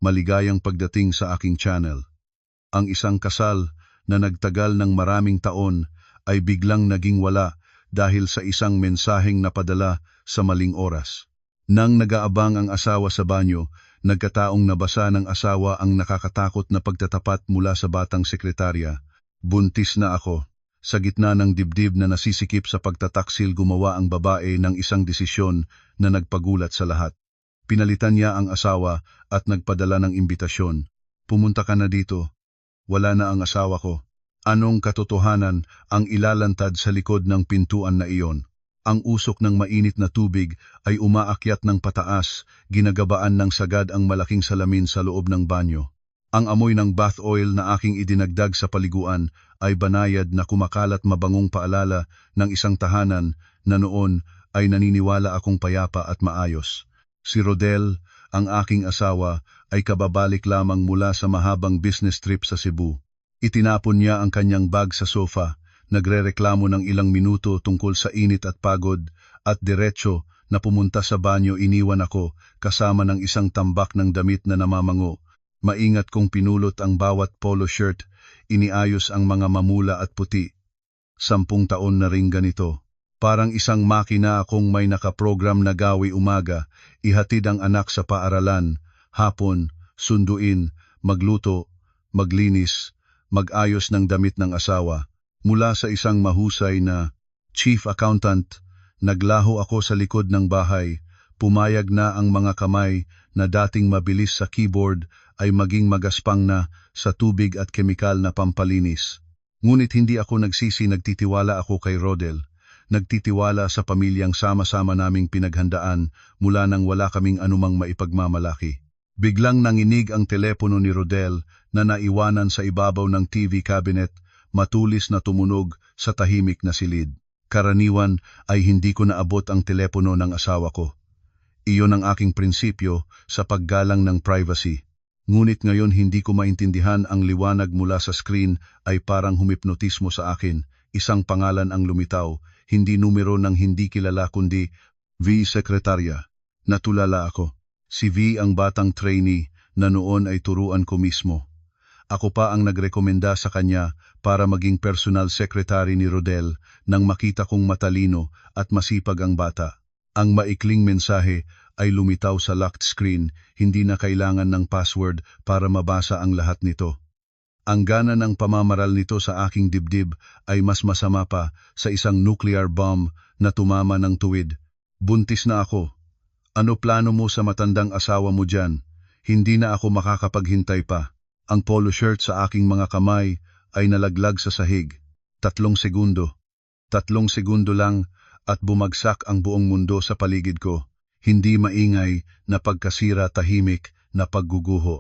maligayang pagdating sa aking channel. Ang isang kasal na nagtagal ng maraming taon ay biglang naging wala dahil sa isang mensaheng napadala sa maling oras. Nang nag-aabang ang asawa sa banyo, nagkataong nabasa ng asawa ang nakakatakot na pagtatapat mula sa batang sekretarya. Buntis na ako. Sa gitna ng dibdib na nasisikip sa pagtataksil, gumawa ang babae ng isang desisyon na nagpagulat sa lahat. Pinalitan niya ang asawa at nagpadala ng imbitasyon. Pumunta ka na dito. Wala na ang asawa ko. Anong katotohanan ang ilalantad sa likod ng pintuan na iyon? Ang usok ng mainit na tubig ay umaakyat ng pataas, ginagabaan ng sagad ang malaking salamin sa loob ng banyo. Ang amoy ng bath oil na aking idinagdag sa paliguan ay banayad na kumakalat, mabangong paalala ng isang tahanan na noon ay naniniwala akong payapa at maayos. Si Rodel, ang aking asawa, ay kababalik lamang mula sa mahabang business trip sa Cebu. Itinapon niya ang kanyang bag sa sofa, nagrereklamo ng ilang minuto tungkol sa init at pagod, at diretso na pumunta sa banyo. Iniwan ako kasama ng isang tambak ng damit na namamango. Maingat kong pinulot ang bawat polo shirt, iniayos ang mga mamula at puti. 10 taon na ring ganito. Parang isang makina akong may nakaprogram na gawi umaga, ihatid ang anak sa paaralan, hapon, sunduin, magluto, maglinis, mag-ayos ng damit ng asawa. Mula sa isang mahusay na chief accountant, naglaho ako sa likod ng bahay. Pumayag na ang mga kamay na dating mabilis sa keyboard ay maging magaspang na sa tubig at kemikal na pampalinis. Ngunit hindi ako nagsisi, nagtitiwala ako kay Rodel. Nagtitiwala sa pamilyang sama-sama naming pinaghandaan mula nang wala kaming anumang maipagmamalaki. Biglang nanginig ang telepono ni Rodel na naiwanan sa ibabaw ng TV cabinet, matulis na tumunog sa tahimik na silid. Karaniwan ay hindi ko naabot ang telepono ng asawa ko. Iyon ang aking prinsipyo sa paggalang ng privacy. Ngunit ngayon hindi ko maintindihan, ang liwanag mula sa screen ay parang humipnotismo sa akin. Isang pangalan ang lumitaw, hindi numero ng hindi kilala kundi V. Sekretarya. Natulala ako. Si V ang batang trainee na noon ay turuan ko mismo. Ako pa ang nagrekomenda sa kanya para maging personal secretary ni Rodel nang makita kong matalino at masipag ang bata. Ang maikling mensahe ay lumitaw sa locked screen, hindi na kailangan ng password para mabasa ang lahat nito. Ang gana ng pamamaral nito sa aking dibdib ay mas masama pa sa isang nuclear bomb na tumama ng tuwid. Buntis na ako. Ano plano mo sa matandang asawa mo dyan? Hindi na ako makakapaghintay pa. Ang polo shirt sa aking mga kamay ay nalaglag sa sahig. 3 segundo. 3 segundo lang at bumagsak ang buong mundo sa paligid ko. Hindi maingay na pagkasira, tahimik na pagguguho.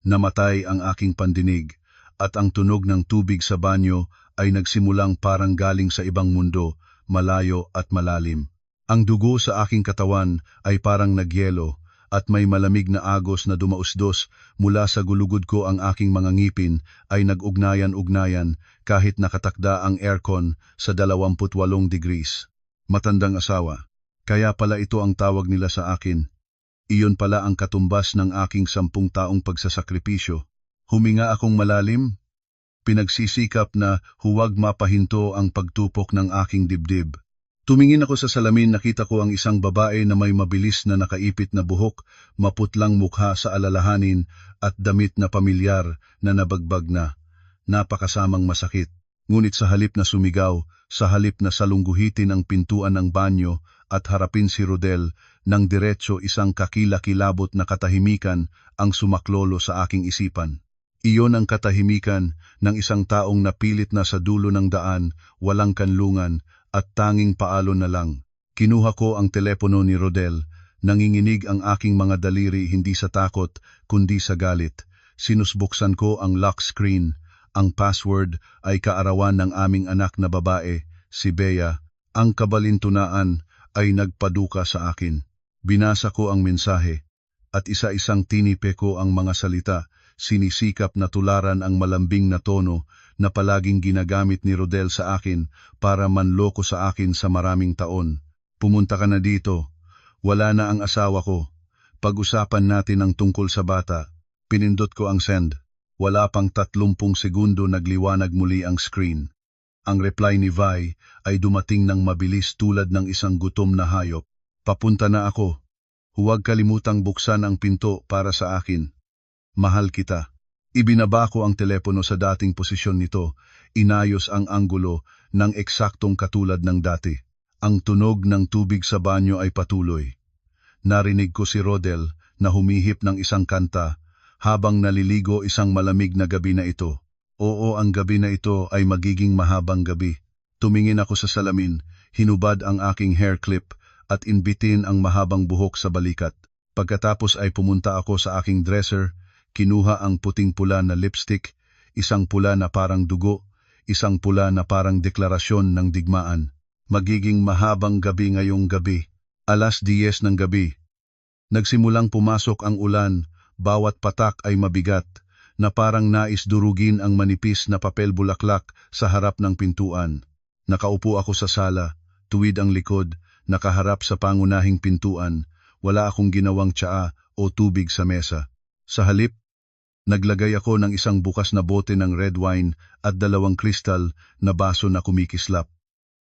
Namatay ang aking pandinig at ang tunog ng tubig sa banyo ay nagsimulang parang galing sa ibang mundo, malayo at malalim. Ang dugo sa aking katawan ay parang nagyelo at may malamig na agos na dumausdos mula sa gulugod ko. Ang aking mga ngipin ay nag-ugnayan-ugnayan kahit nakatakda ang aircon sa 28 degrees. Matandang asawa. Kaya pala ito ang tawag nila sa akin. Iyon pala ang katumbas ng aking 10 taong pagsasakripisyo. Huminga akong malalim. Pinagsisikap na huwag mapahinto ang pagtupok ng aking dibdib. Tumingin ako sa salamin, nakita ko ang isang babae na may mabilis na nakaipit na buhok, maputlang mukha sa alalahanin at damit na pamilyar na nabagbag na. Napakasamang masakit. Ngunit sa halip na sumigaw, sa halip na salungguhitin ang pintuan ng banyo at harapin si Rodel, nang diretso, isang kakilakilabot na katahimikan ang sumaklolo sa aking isipan. Iyon ang katahimikan ng isang taong napilit na sa dulo ng daan, walang kanlungan at tanging paalon na lang. Kinuha ko ang telepono ni Rodel, nanginginig ang aking mga daliri, hindi sa takot kundi sa galit. Sinusbuksan ko ang lock screen. Ang password ay kaarawan ng aming anak na babae, si Bea. Ang kabalintunaan ay nagpaduka sa akin. Binasa ko ang mensahe at isa-isang tinipe ko ang mga salita. Sinisikap na tularan ang malambing na tono na palaging ginagamit ni Rodel sa akin para manloko sa akin sa maraming taon. Pumunta ka na dito. Wala na ang asawa ko. Pag-usapan natin ang tungkol sa bata. Pinindot ko ang send. Wala pang 30 segundo nagliwanag muli ang screen. Ang reply ni Vi ay dumating ng mabilis tulad ng isang gutom na hayop. Papunta na ako. Huwag kalimutang buksan ang pinto para sa akin. Mahal kita. Ibinaba ko ang telepono sa dating posisyon nito. Inayos ang anggulo ng eksaktong katulad ng dati. Ang tunog ng tubig sa banyo ay patuloy. Narinig ko si Rodel na humihip ng isang kanta habang naliligo isang malamig na gabi na ito. Oo, ang gabi na ito ay magiging mahabang gabi. Tumingin ako sa salamin, hinubad ang aking hair clip at inbitin ang mahabang buhok sa balikat. Pagkatapos ay pumunta ako sa aking dresser, kinuha ang puting-pula na lipstick, isang pula na parang dugo, isang pula na parang deklarasyon ng digmaan. Magiging mahabang gabi ngayong gabi. 10:00 ng gabi. Nagsimulang pumasok ang ulan, bawat patak ay mabigat, na parang nais durugin ang manipis na papel bulaklak sa harap ng pintuan. Nakaupo ako sa sala, tuwid ang likod, nakaharap sa pangunahing pintuan, wala akong ginawang tsaa o tubig sa mesa. Sa halip, naglagay ako ng isang bukas na bote ng red wine at 2 kristal na baso na kumikislap.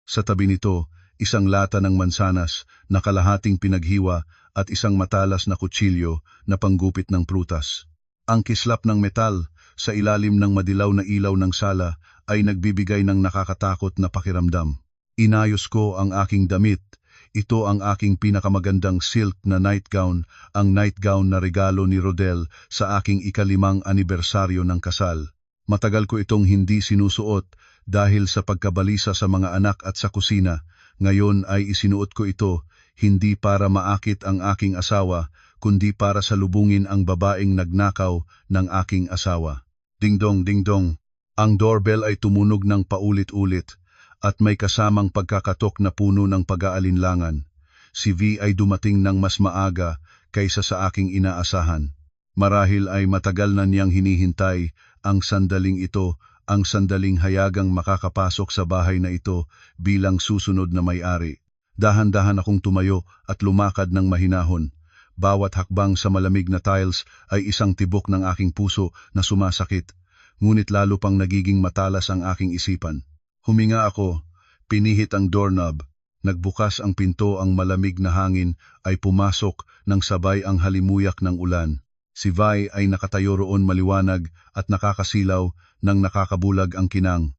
Sa tabi nito, isang lata ng mansanas na kalahating pinaghiwa at isang matalas na kutsilyo na panggupit ng prutas. Ang kislap ng metal sa ilalim ng madilaw na ilaw ng sala ay nagbibigay ng nakakatakot na pakiramdam. Inayos ko ang aking damit. Ito ang aking pinakamagandang silk na nightgown, ang nightgown na regalo ni Rodel sa aking ika-5 anibersaryo ng kasal. Matagal ko itong hindi sinusuot dahil sa pagkabalisa sa mga anak at sa kusina. Ngayon ay isinuot ko ito, hindi para maakit ang aking asawa, kundi para salubungin ang babaeng nagnakaw ng aking asawa. Ding-dong, ding-dong. Ang doorbell ay tumunog ng paulit-ulit at may kasamang pagkakatok na puno ng pag-aalinlangan. Si V ay dumating ng mas maaga kaysa sa aking inaasahan. Marahil ay matagal na niyang hinihintay ang sandaling ito, ang sandaling hayagang makakapasok sa bahay na ito bilang susunod na may-ari. Dahan-dahan akong tumayo at lumakad ng mahinahon. Bawat hakbang sa malamig na tiles ay isang tibok ng aking puso na sumasakit, ngunit lalo pang nagiging matalas ang aking isipan. Huminga ako, pinihit ang doorknob, nagbukas ang pinto, ang malamig na hangin ay pumasok ng sabay ang halimuyak ng ulan. Si Vi ay nakatayo roon maliwanag at nakakasilaw nang nakakabulag ang kinang.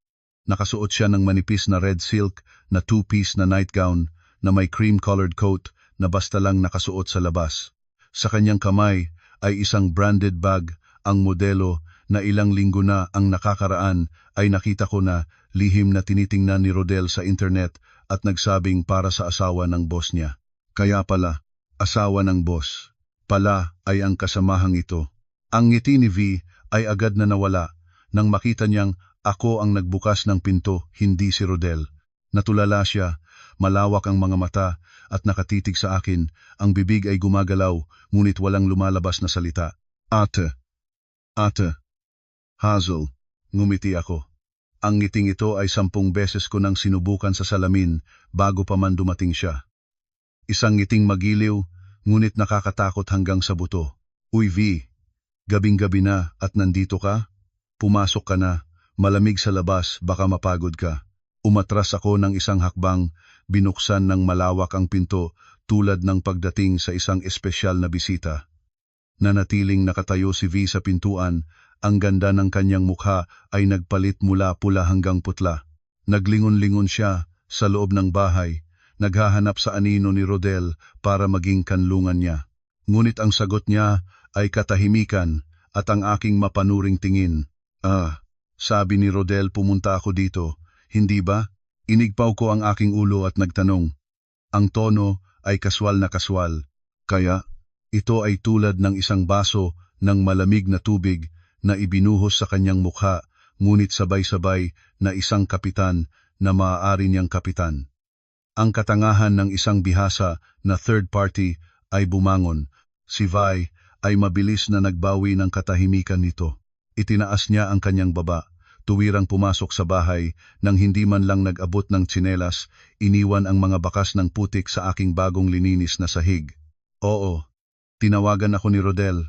Nakasuot siya ng manipis na red silk na 2-piece na nightgown na may cream-colored coat na basta lang nakasuot sa labas. Sa kanyang kamay ay isang branded bag, ang modelo na ilang linggo na ang nakakaraan ay nakita ko na lihim na tinitingnan ni Rodel sa internet at nagsabing para sa asawa ng boss niya. Kaya pala, asawa ng boss pala ay ang kasamahang ito. Ang ngiti ni V ay agad na nawala nang makita niyang ako ang nagbukas ng pinto, hindi si Rodel. Natulala siya, malawak ang mga mata at nakatitig sa akin, ang bibig ay gumagalaw ngunit walang lumalabas na salita. Ate, Hazel, ngumiti ako. Ang ngiting ito ay 10 beses ko nang sinubukan sa salamin bago pa man dumating siya. Isang ngiting magiliw, ngunit nakakatakot hanggang sa buto. Uy V, gabing-gabi na at nandito ka? Pumasok ka na, malamig sa labas, baka mapagod ka. Umatras ako ng isang hakbang, binuksan ng malawak ang pinto tulad ng pagdating sa isang espesyal na bisita. Nanatiling nakatayo si V sa pintuan, ang ganda ng kanyang mukha ay nagpalit mula pula hanggang putla. Naglingon-lingon siya sa loob ng bahay, naghahanap sa anino ni Rodel para maging kanlungan niya. Ngunit ang sagot niya ay katahimikan at ang aking mapanuring tingin. Sabi ni Rodel, pumunta ako dito, hindi ba? Inigpaw ko ang aking ulo at nagtanong. Ang tono ay kaswal na kaswal, kaya ito ay tulad ng isang baso ng malamig na tubig na ibinuhos sa kanyang mukha, ngunit sabay-sabay na isang kapitan na maaari niyang kapitan. Ang katangahan ng isang bihasa na third party ay bumangon. Si Vi ay mabilis na nagbawi ng katahimikan nito. Itinaas niya ang kanyang baba, tuwirang pumasok sa bahay nang hindi man lang nag-abot ng tsinelas, iniwan ang mga bakas ng putik sa aking bagong lininis na sahig. Oo, tinawagan ako ni Rodel.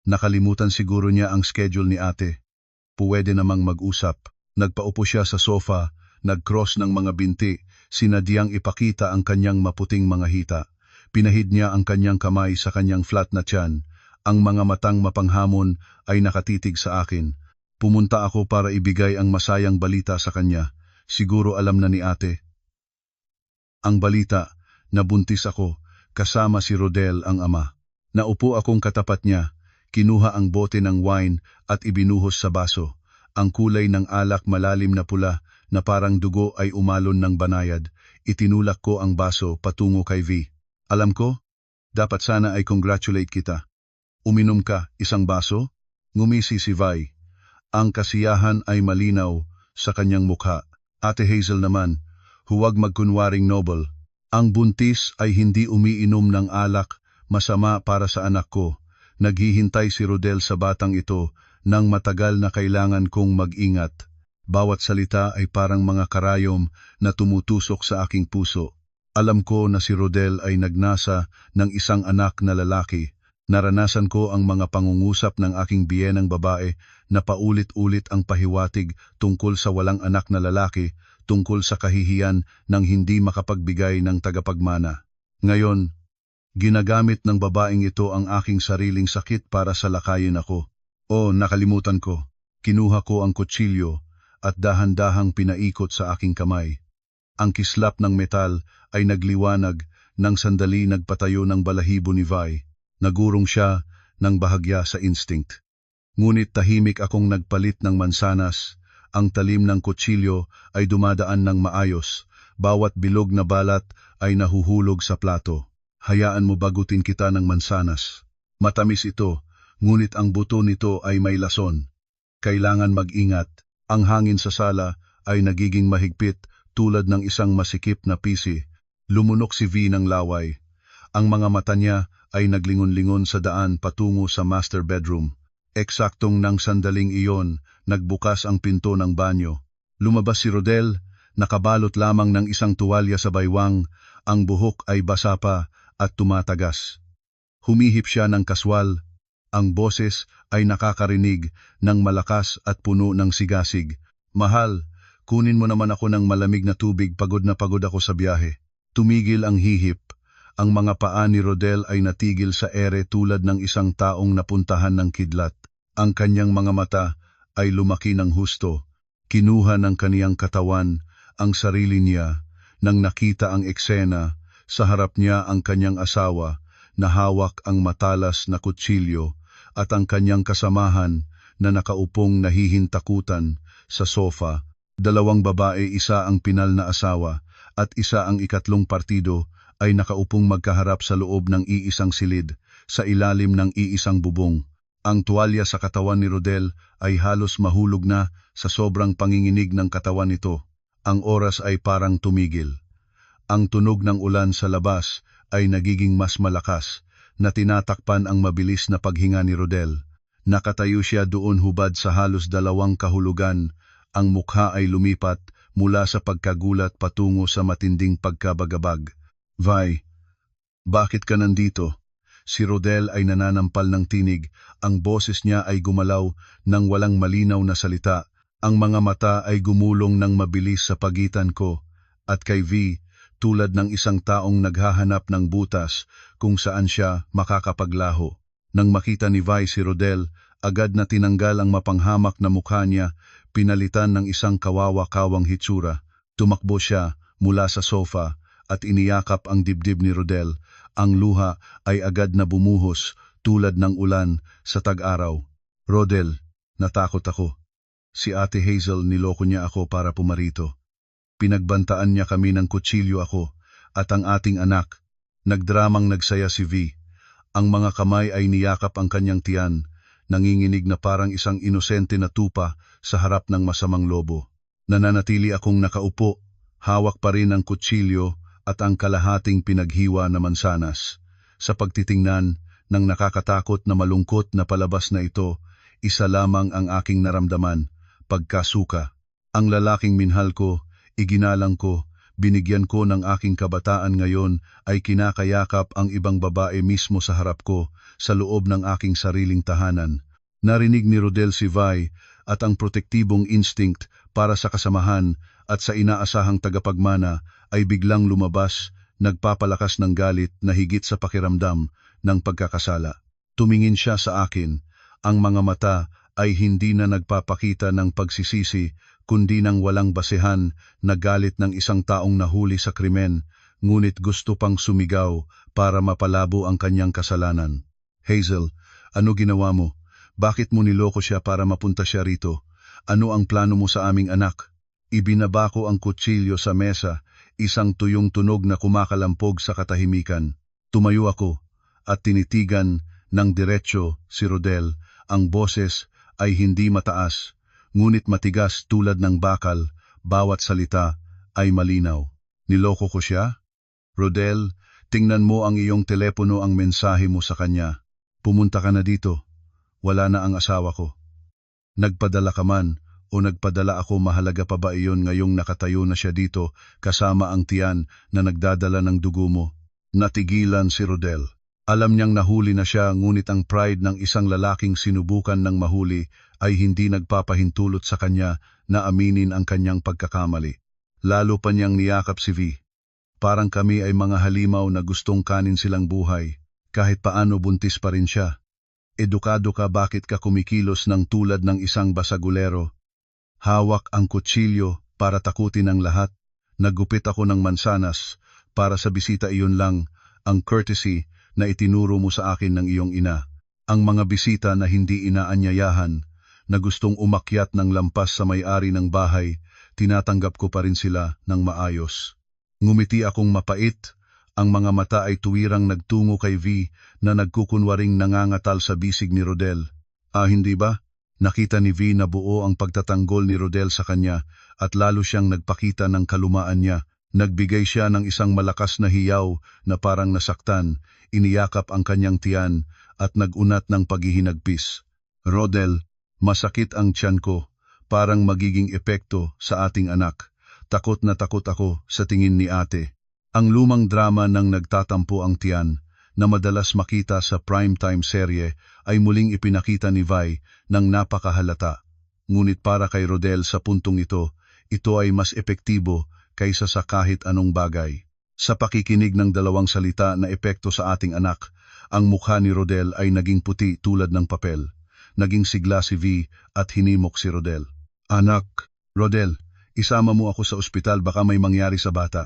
Nakalimutan siguro niya ang schedule ni ate. Puwede namang mag-usap. Nagpaupo siya sa sofa, nag-cross ng mga binti, sinadyang ipakita ang kanyang maputing mga hita. Pinahid niya ang kanyang kamay sa kanyang flat na tiyan. Ang mga matang mapanghamon ay nakatitig sa akin. Pumunta ako para ibigay ang masayang balita sa kanya. Siguro alam na ni ate. Ang balita, nabuntis ako, kasama si Rodel ang ama. Naupo akong katapat niya. Kinuha ang bote ng wine at ibinuhos sa baso. Ang kulay ng alak malalim na pula na parang dugo ay umalon ng banayad. Itinulak ko ang baso patungo kay V. Alam ko, dapat sana ay congratulate kita. Uminom ka, isang baso? Ngumisi si Vi. Ang kasiyahan ay malinaw sa kanyang mukha. Ate Hazel naman, huwag magkunwaring noble. Ang buntis ay hindi umiinom ng alak, masama para sa anak ko. Naghihintay si Rodel sa batang ito nang matagal na kailangan kong mag-ingat. Bawat salita ay parang mga karayom na tumutusok sa aking puso. Alam ko na si Rodel ay nagnasa ng isang anak na lalaki. Naranasan ko ang mga pangungusap ng aking biyenang babae na paulit-ulit ang pahiwatig tungkol sa walang anak na lalaki, tungkol sa kahihiyan ng hindi makapagbigay ng tagapagmana. Ngayon, ginagamit ng babaeng ito ang aking sariling sakit para salakayin ako. Nakalimutan ko. Kinuha ko ang kutsilyo at dahan-dahang pinaikot sa aking kamay. Ang kislap ng metal ay nagliwanag nang sandali nagpatayo ng balahibo ni Vi. Nagurong siya ng bahagya sa instinct. Ngunit tahimik akong nagpalit ng mansanas. Ang talim ng kutsilyo ay dumadaan ng maayos. Bawat bilog na balat ay nahuhulog sa plato. Hayaan mo bagutin kita ng mansanas. Matamis ito, ngunit ang buto nito ay may lason. Kailangan mag-ingat. Ang hangin sa sala ay nagiging mahigpit tulad ng isang masikip na pisi. Lumunok si V ng laway. Ang mga mata niya ay naglingon-lingon sa daan patungo sa master bedroom. Eksaktong nang sandaling iyon, nagbukas ang pinto ng banyo. Lumabas si Rodel, nakabalot lamang ng isang tuwalya sa baywang, ang buhok ay basa pa at tumatagas. Humihip siya ng kaswal, ang boses ay nakakarinig ng malakas at puno ng sigasig. Mahal, kunin mo naman ako ng malamig na tubig, pagod na pagod ako sa biyahe. Tumigil ang hihip. Ang mga paa ni Rodel ay natigil sa ere tulad ng isang taong napuntahan ng kidlat. Ang kanyang mga mata ay lumaki ng husto. Kinuha ng kaniyang katawan ang sarili niya nang nakita ang eksena. Sa harap niya ang kanyang asawa na hawak ang matalas na kutsilyo at ang kanyang kasamahan na nakaupong nahihintakutan sa sofa. Dalawang babae, isa ang pinal na asawa at isa ang ikatlong partido ay nakaupong magkaharap sa loob ng iisang silid sa ilalim ng iisang bubong. Ang tuwalya sa katawan ni Rodel ay halos mahulog na sa sobrang panginginig ng katawan nito. Ang oras ay parang tumigil. Ang tunog ng ulan sa labas ay nagiging mas malakas na tinatakpan ang mabilis na paghinga ni Rodel. Nakatayo siya doon hubad sa halos dalawang kahulugan. Ang mukha ay lumipat mula sa pagkagulat patungo sa matinding pagkabagabag. Vi, bakit ka nandito? Si Rodel ay nananampal ng tinig. Ang boses niya ay gumalaw ng walang malinaw na salita. Ang mga mata ay gumulong ng mabilis sa pagitan ko at kay V, tulad ng isang taong naghahanap ng butas kung saan siya makakapaglaho. Nang makita ni Vi si Rodel, agad na tinanggal ang mapanghamak na mukha niya, pinalitan ng isang kawawa-kawang hitsura. Tumakbo siya mula sa sofa at iniyakap ang dibdib ni Rodel. Ang luha ay agad na bumuhos tulad ng ulan sa tag-araw. Rodel, natakot ako. Si Ate Hazel niloko niya ako para pumarito. Pinagbantaan niya kami ng kutsilyo ako at ang ating anak. Nagdramang nagsaya si V. Ang mga kamay ay niyakap ang kanyang tiyan, nanginginig na parang isang inosente na tupa sa harap ng masamang lobo. Nananatili akong nakaupo, hawak pa rin ang kutsilyo at ang kalahating pinaghiwa na mansanas. Sa pagtitingnan ng nakakatakot na malungkot na palabas na ito, isa lamang ang aking naramdaman, pagkasuka. Ang lalaking minhal ko, iginalang ko, binigyan ko ng aking kabataan ngayon ay kinakayakap ang ibang babae mismo sa harap ko, sa loob ng aking sariling tahanan. Narinig ni Rodel si Vi at ang protektibong instinct para sa kasamahan at sa inaasahang tagapagmana ay biglang lumabas, nagpapalakas ng galit na higit sa pakiramdam ng pagkakasala. Tumingin siya sa akin, ang mga mata ay hindi na nagpapakita ng pagsisisi kundi ng walang basehan na galit ng isang taong nahuli sa krimen, ngunit gusto pang sumigaw para mapalabo ang kanyang kasalanan. Hazel, ano ginawa mo? Bakit mo niloko siya para mapunta siya rito? Ano ang plano mo sa aming anak? Ibinaba ko ang kutsilyo sa mesa, isang tuyong tunog na kumakalampog sa katahimikan. Tumayo ako at tinitigan ng diretsyo si Rodel. Ang boses ay hindi mataas, ngunit matigas tulad ng bakal, bawat salita ay malinaw. Niloko ko siya? Rodel, tingnan mo ang iyong telepono, ang mensahe mo sa kanya. Pumunta ka na dito. Wala na ang asawa ko. Nagpadala ka man o nagpadala ako, mahalaga pa ba iyon ngayong nakatayo na siya dito kasama ang tiyan na nagdadala ng dugo mo? Natigilan si Rodel. Alam niyang nahuli na siya, ngunit ang pride ng isang lalaking sinubukan ng mahuli ay hindi nagpapahintulot sa kanya na aminin ang kanyang pagkakamali. Lalo pa niyang niyakap si Vi. Parang kami ay mga halimaw na gustong kanin silang buhay. Kahit paano buntis pa rin siya. Edukado ka, bakit ka kumikilos ng tulad ng isang basagulero? Hawak ang kutsilyo para takutin ang lahat. Naggupit ako ng mansanas para sa bisita, iyon lang ang courtesy na itinuro mo sa akin ng iyong ina. Ang mga bisita na hindi inaanyayahan, na gustong umakyat ng lampas sa may-ari ng bahay, tinatanggap ko pa rin sila ng maayos. Ngumiti akong mapait. Ang mga mata ay tuwirang nagtungo kay Vi na nagkukunwaring nangangatal sa bisig ni Rodel. Hindi ba? Nakita ni Vi na buo ang pagtatanggol ni Rodel sa kanya at lalo siyang nagpakita ng kalumaan niya. Nagbigay siya ng isang malakas na hiyaw na parang nasaktan, iniyakap ang kanyang tiyan at nagunat ng paghihinagpis. Rodel, masakit ang tiyan ko, parang magiging epekto sa ating anak. Takot na takot ako sa tingin ni ate. Ang lumang drama ng nagtatampo ang tiyan, na madalas makita sa primetime serye, ay muling ipinakita ni Vi ng napakahalata. Ngunit para kay Rodel sa puntong ito ay mas epektibo kaysa sa kahit anong bagay. Sa pakikinig ng dalawang salita na epekto sa ating anak, ang mukha ni Rodel ay naging puti tulad ng papel. Naging sigla si Vi at hinimok si Rodel. Anak, Rodel, isama mo ako sa ospital, baka may mangyari sa bata.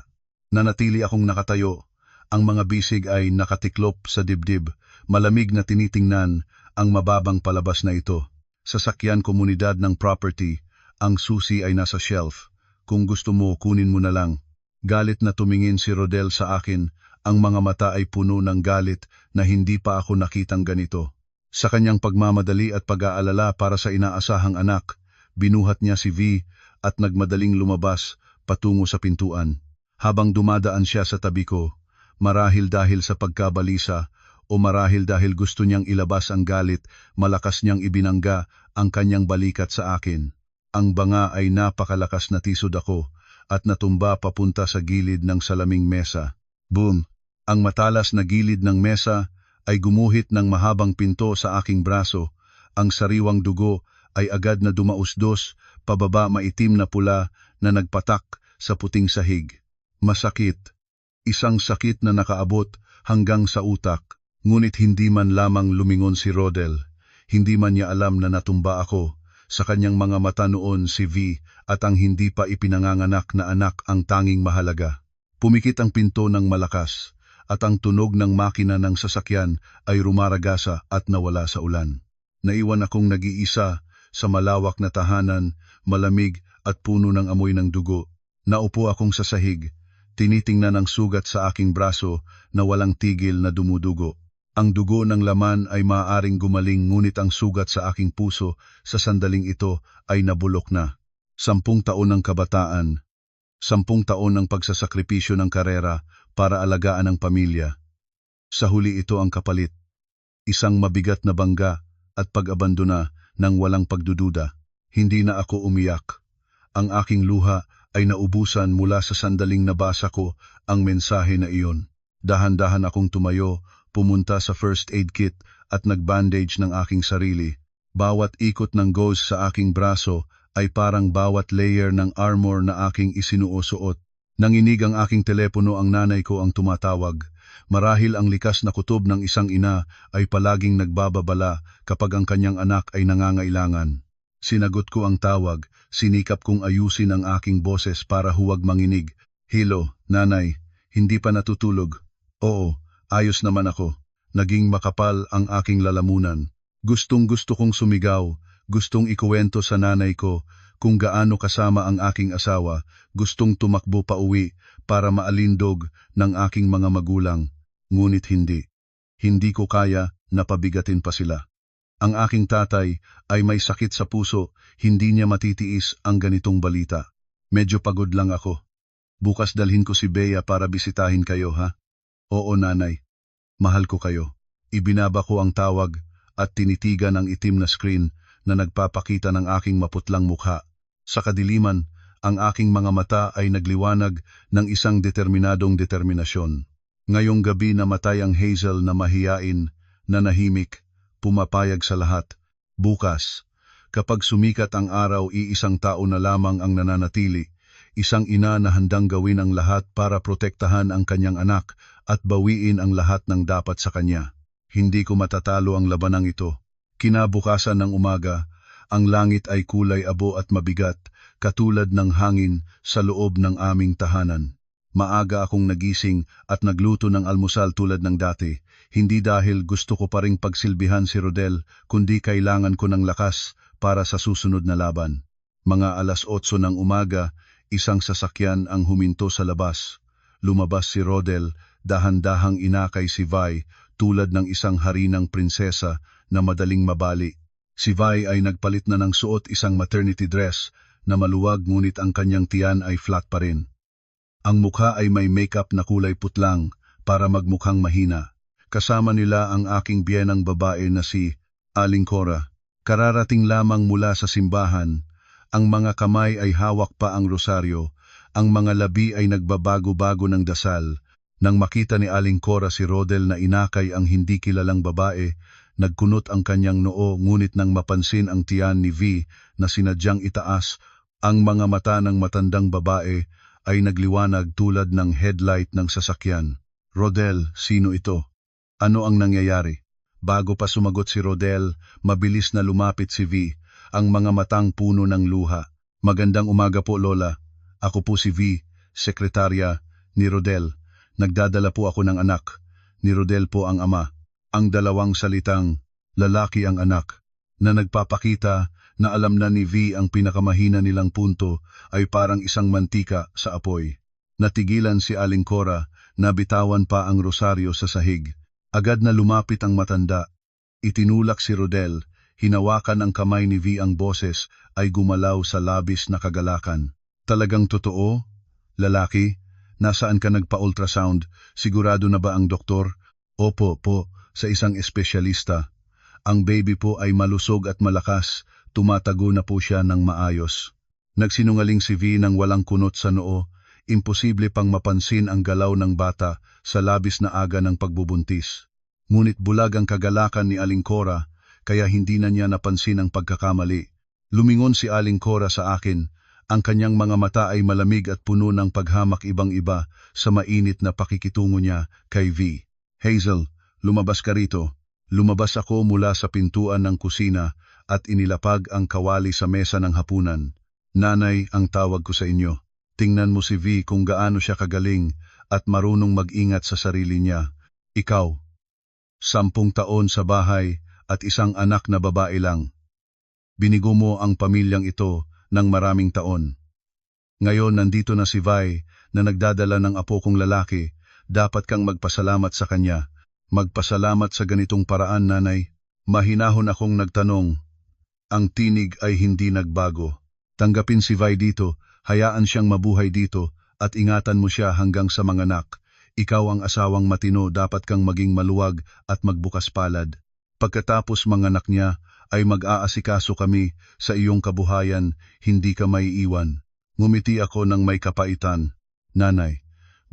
Nanatili akong nakatayo. Ang mga bisig ay nakatiklop sa dibdib, malamig na tinitingnan ang mababang palabas na ito. Sasakyan komunidad ng property, ang susi ay nasa shelf. Kung gusto mo, kunin mo na lang. Galit na tumingin si Rodel sa akin, ang mga mata ay puno ng galit na hindi pa ako nakitang ganito. Sa kanyang pagmamadali at pag-aalala para sa inaasahang anak, binuhat niya si Vi at nagmadaling lumabas patungo sa pintuan. Habang dumadaan siya sa tabi ko, marahil dahil sa pagkabalisa o marahil dahil gusto niyang ilabas ang galit, malakas niyang ibinangga ang kanyang balikat sa akin. Ang banga ay napakalakas, na tisod ako at natumba papunta sa gilid ng salaming mesa. Boom! Ang matalas na gilid ng mesa ay gumuhit ng mahabang pinto sa aking braso. Ang sariwang dugo ay agad na dumausdos pababa, maitim na pula na nagpatak sa puting sahig. Masakit. Isang sakit na nakaabot hanggang sa utak. Ngunit hindi man lamang lumingon si Rodel. Hindi man niya alam na natumba ako. Sa kanyang mga mata noon si Vi at ang hindi pa ipinanganganak na anak ang tanging mahalaga. Pumikit ang pinto ng malakas at ang tunog ng makina ng sasakyan ay rumaragasa at nawala sa ulan. Naiwan akong nag-iisa sa malawak na tahanan, malamig at puno ng amoy ng dugo. Naupo akong sa sahig. Tinitingnan ang sugat sa aking braso na walang tigil na dumudugo. Ang dugo ng laman ay maaaring gumaling, ngunit ang sugat sa aking puso sa sandaling ito ay nabulok na. 10 taon ng kabataan, 10 taon ng pagsasakripisyo ng karera para alagaan ang pamilya. Sa huli ito ang kapalit. Isang mabigat na bangga at pag-abandona ng walang pagdududa. Hindi na ako umiyak. Ang aking luha ay naubusan mula sa sandaling nabasa ko ang mensahe na iyon. Dahan-dahan akong tumayo, pumunta sa first aid kit at nag-bandage ng aking sarili. Bawat ikot ng gauze sa aking braso ay parang bawat layer ng armor na aking isinuosuot. Nanginig ang aking telepono, ang nanay ko ang tumatawag. Marahil ang likas na kutob ng isang ina ay palaging nagbababala kapag ang kanyang anak ay nangangailangan. Sinagot ko ang tawag, sinikap kong ayusin ang aking boses para huwag manginig. "Hello, nanay, hindi pa natutulog?" "Oo, ayos naman ako." Naging makapal ang aking lalamunan. Gustong-gusto kong sumigaw, gustong ikuwento sa nanay ko kung gaano kasama ang aking asawa, gustong tumakbo pa uwi para maalindog ng aking mga magulang. Ngunit hindi. Hindi ko kaya na pabigatin pa sila. Ang aking tatay ay may sakit sa puso, hindi niya matitiis ang ganitong balita. "Medyo pagod lang ako. Bukas dalhin ko si Bea para bisitahin kayo, ha?" "Oo, nanay. Mahal ko kayo." Ibinaba ko ang tawag at tinitigan ang itim na screen na nagpapakita ng aking maputlang mukha. Sa kadiliman, ang aking mga mata ay nagliwanag ng isang determinadong determinasyon. Ngayong gabi namatay ang Hazel na mahiyain, nanahimik, pumapayag sa lahat. Bukas, kapag sumikat ang araw, iisang tao na lamang ang nananatili, isang ina na handang gawin ang lahat para protektahan ang kanyang anak at bawiin ang lahat ng dapat sa kanya. Hindi ko matatalo ang labanang ito. Kinabukasan ng umaga, ang langit ay kulay abo at mabigat, katulad ng hangin sa loob ng aming tahanan. Maaga akong nagising at nagluto ng almusal tulad ng dati, hindi dahil gusto ko pa ring pagsilbihan si Rodel, kundi kailangan ko ng lakas para sa susunod na laban. Mga 8:00 ng umaga, isang sasakyan ang huminto sa labas. Lumabas si Rodel, dahan-dahang inakay si Vi tulad ng isang harinang prinsesa na madaling mabali. Si Vi ay nagpalit na ng suot, isang maternity dress na maluwag, ngunit ang kanyang tiyan ay flat pa rin. Ang mukha ay may makeup na kulay putlang para magmukhang mahina. Kasama nila ang aking biyenang babae na si Aling Cora. Kararating lamang mula sa simbahan. Ang mga kamay ay hawak pa ang rosaryo. Ang mga labi ay nagbabago-bago ng dasal. Nang makita ni Aling Cora si Rodel na inakay ang hindi kilalang babae, nagkunot ang kanyang noo, ngunit nang mapansin ang tiyan ni V na sinadyang itaas, ang mga mata ng matandang babae ay nagliwanag tulad ng headlight ng sasakyan. "Rodel, sino ito? Ano ang nangyayari?" Bago pa sumagot si Rodel, mabilis na lumapit si V, ang mga matang puno ng luha. "Magandang umaga po, Lola. Ako po si V, sekretarya ni Rodel. Nagdadala po ako ng anak. Ni Rodel po ang ama." Ang dalawang salitang, lalaki ang anak, na nagpapakita na alam na ni V ang pinakamahina nilang punto, ay parang isang mantika sa apoy. Natigilan si Aling Cora, nabitawan pa ang rosaryo sa sahig. Agad na lumapit ang matanda. Itinulak si Rodel, hinawakan ang kamay ni V, ang boses ay gumalaw sa labis na kagalakan. "Talagang totoo? Lalaki? Nasaan ka nagpa-ultrasound? Sigurado na ba ang doktor?" "Opo po, sa isang espesyalista. Ang baby po ay malusog at malakas, tumatago na po siya ng maayos." Nagsinungaling si V nang walang kunot sa noo. Imposible pang mapansin ang galaw ng bata sa labis na aga ng pagbubuntis. Ngunit bulag ang kagalakan ni Aling Cora, kaya hindi na niya napansin ang pagkakamali. Lumingon si Aling Cora sa akin. Ang kanyang mga mata ay malamig at puno ng paghamak ibang-iba sa mainit na pakikitungo niya kay V. "Hazel, lumabas ka rito." Lumabas ako mula sa pintuan ng kusina at inilapag ang kawali sa mesa ng hapunan. "Nanay, ang tawag ko sa inyo. Tingnan mo si V kung gaano siya kagaling at marunong mag-ingat sa sarili niya. Ikaw, 10 taon sa bahay at isang anak na babae lang. Binigo mo ang pamilyang ito ng maraming taon. Ngayon nandito na si Vi na nagdadala ng apo kong lalaki. Dapat kang magpasalamat sa kanya." "Magpasalamat sa ganitong paraan, nanay?" Mahinahon akong nagtanong. Ang tinig ay hindi nagbago. "Tanggapin si Vi dito, hayaan siyang mabuhay dito, at ingatan mo siya hanggang sa manganak. Ikaw ang asawang matino, dapat kang maging maluwag at magbukas palad. Pagkatapos manganak niya, ay mag-aasikaso kami sa iyong kabuhayan, hindi ka maiiwan." Ngumiti ako ng may kapaitan. "Nanay,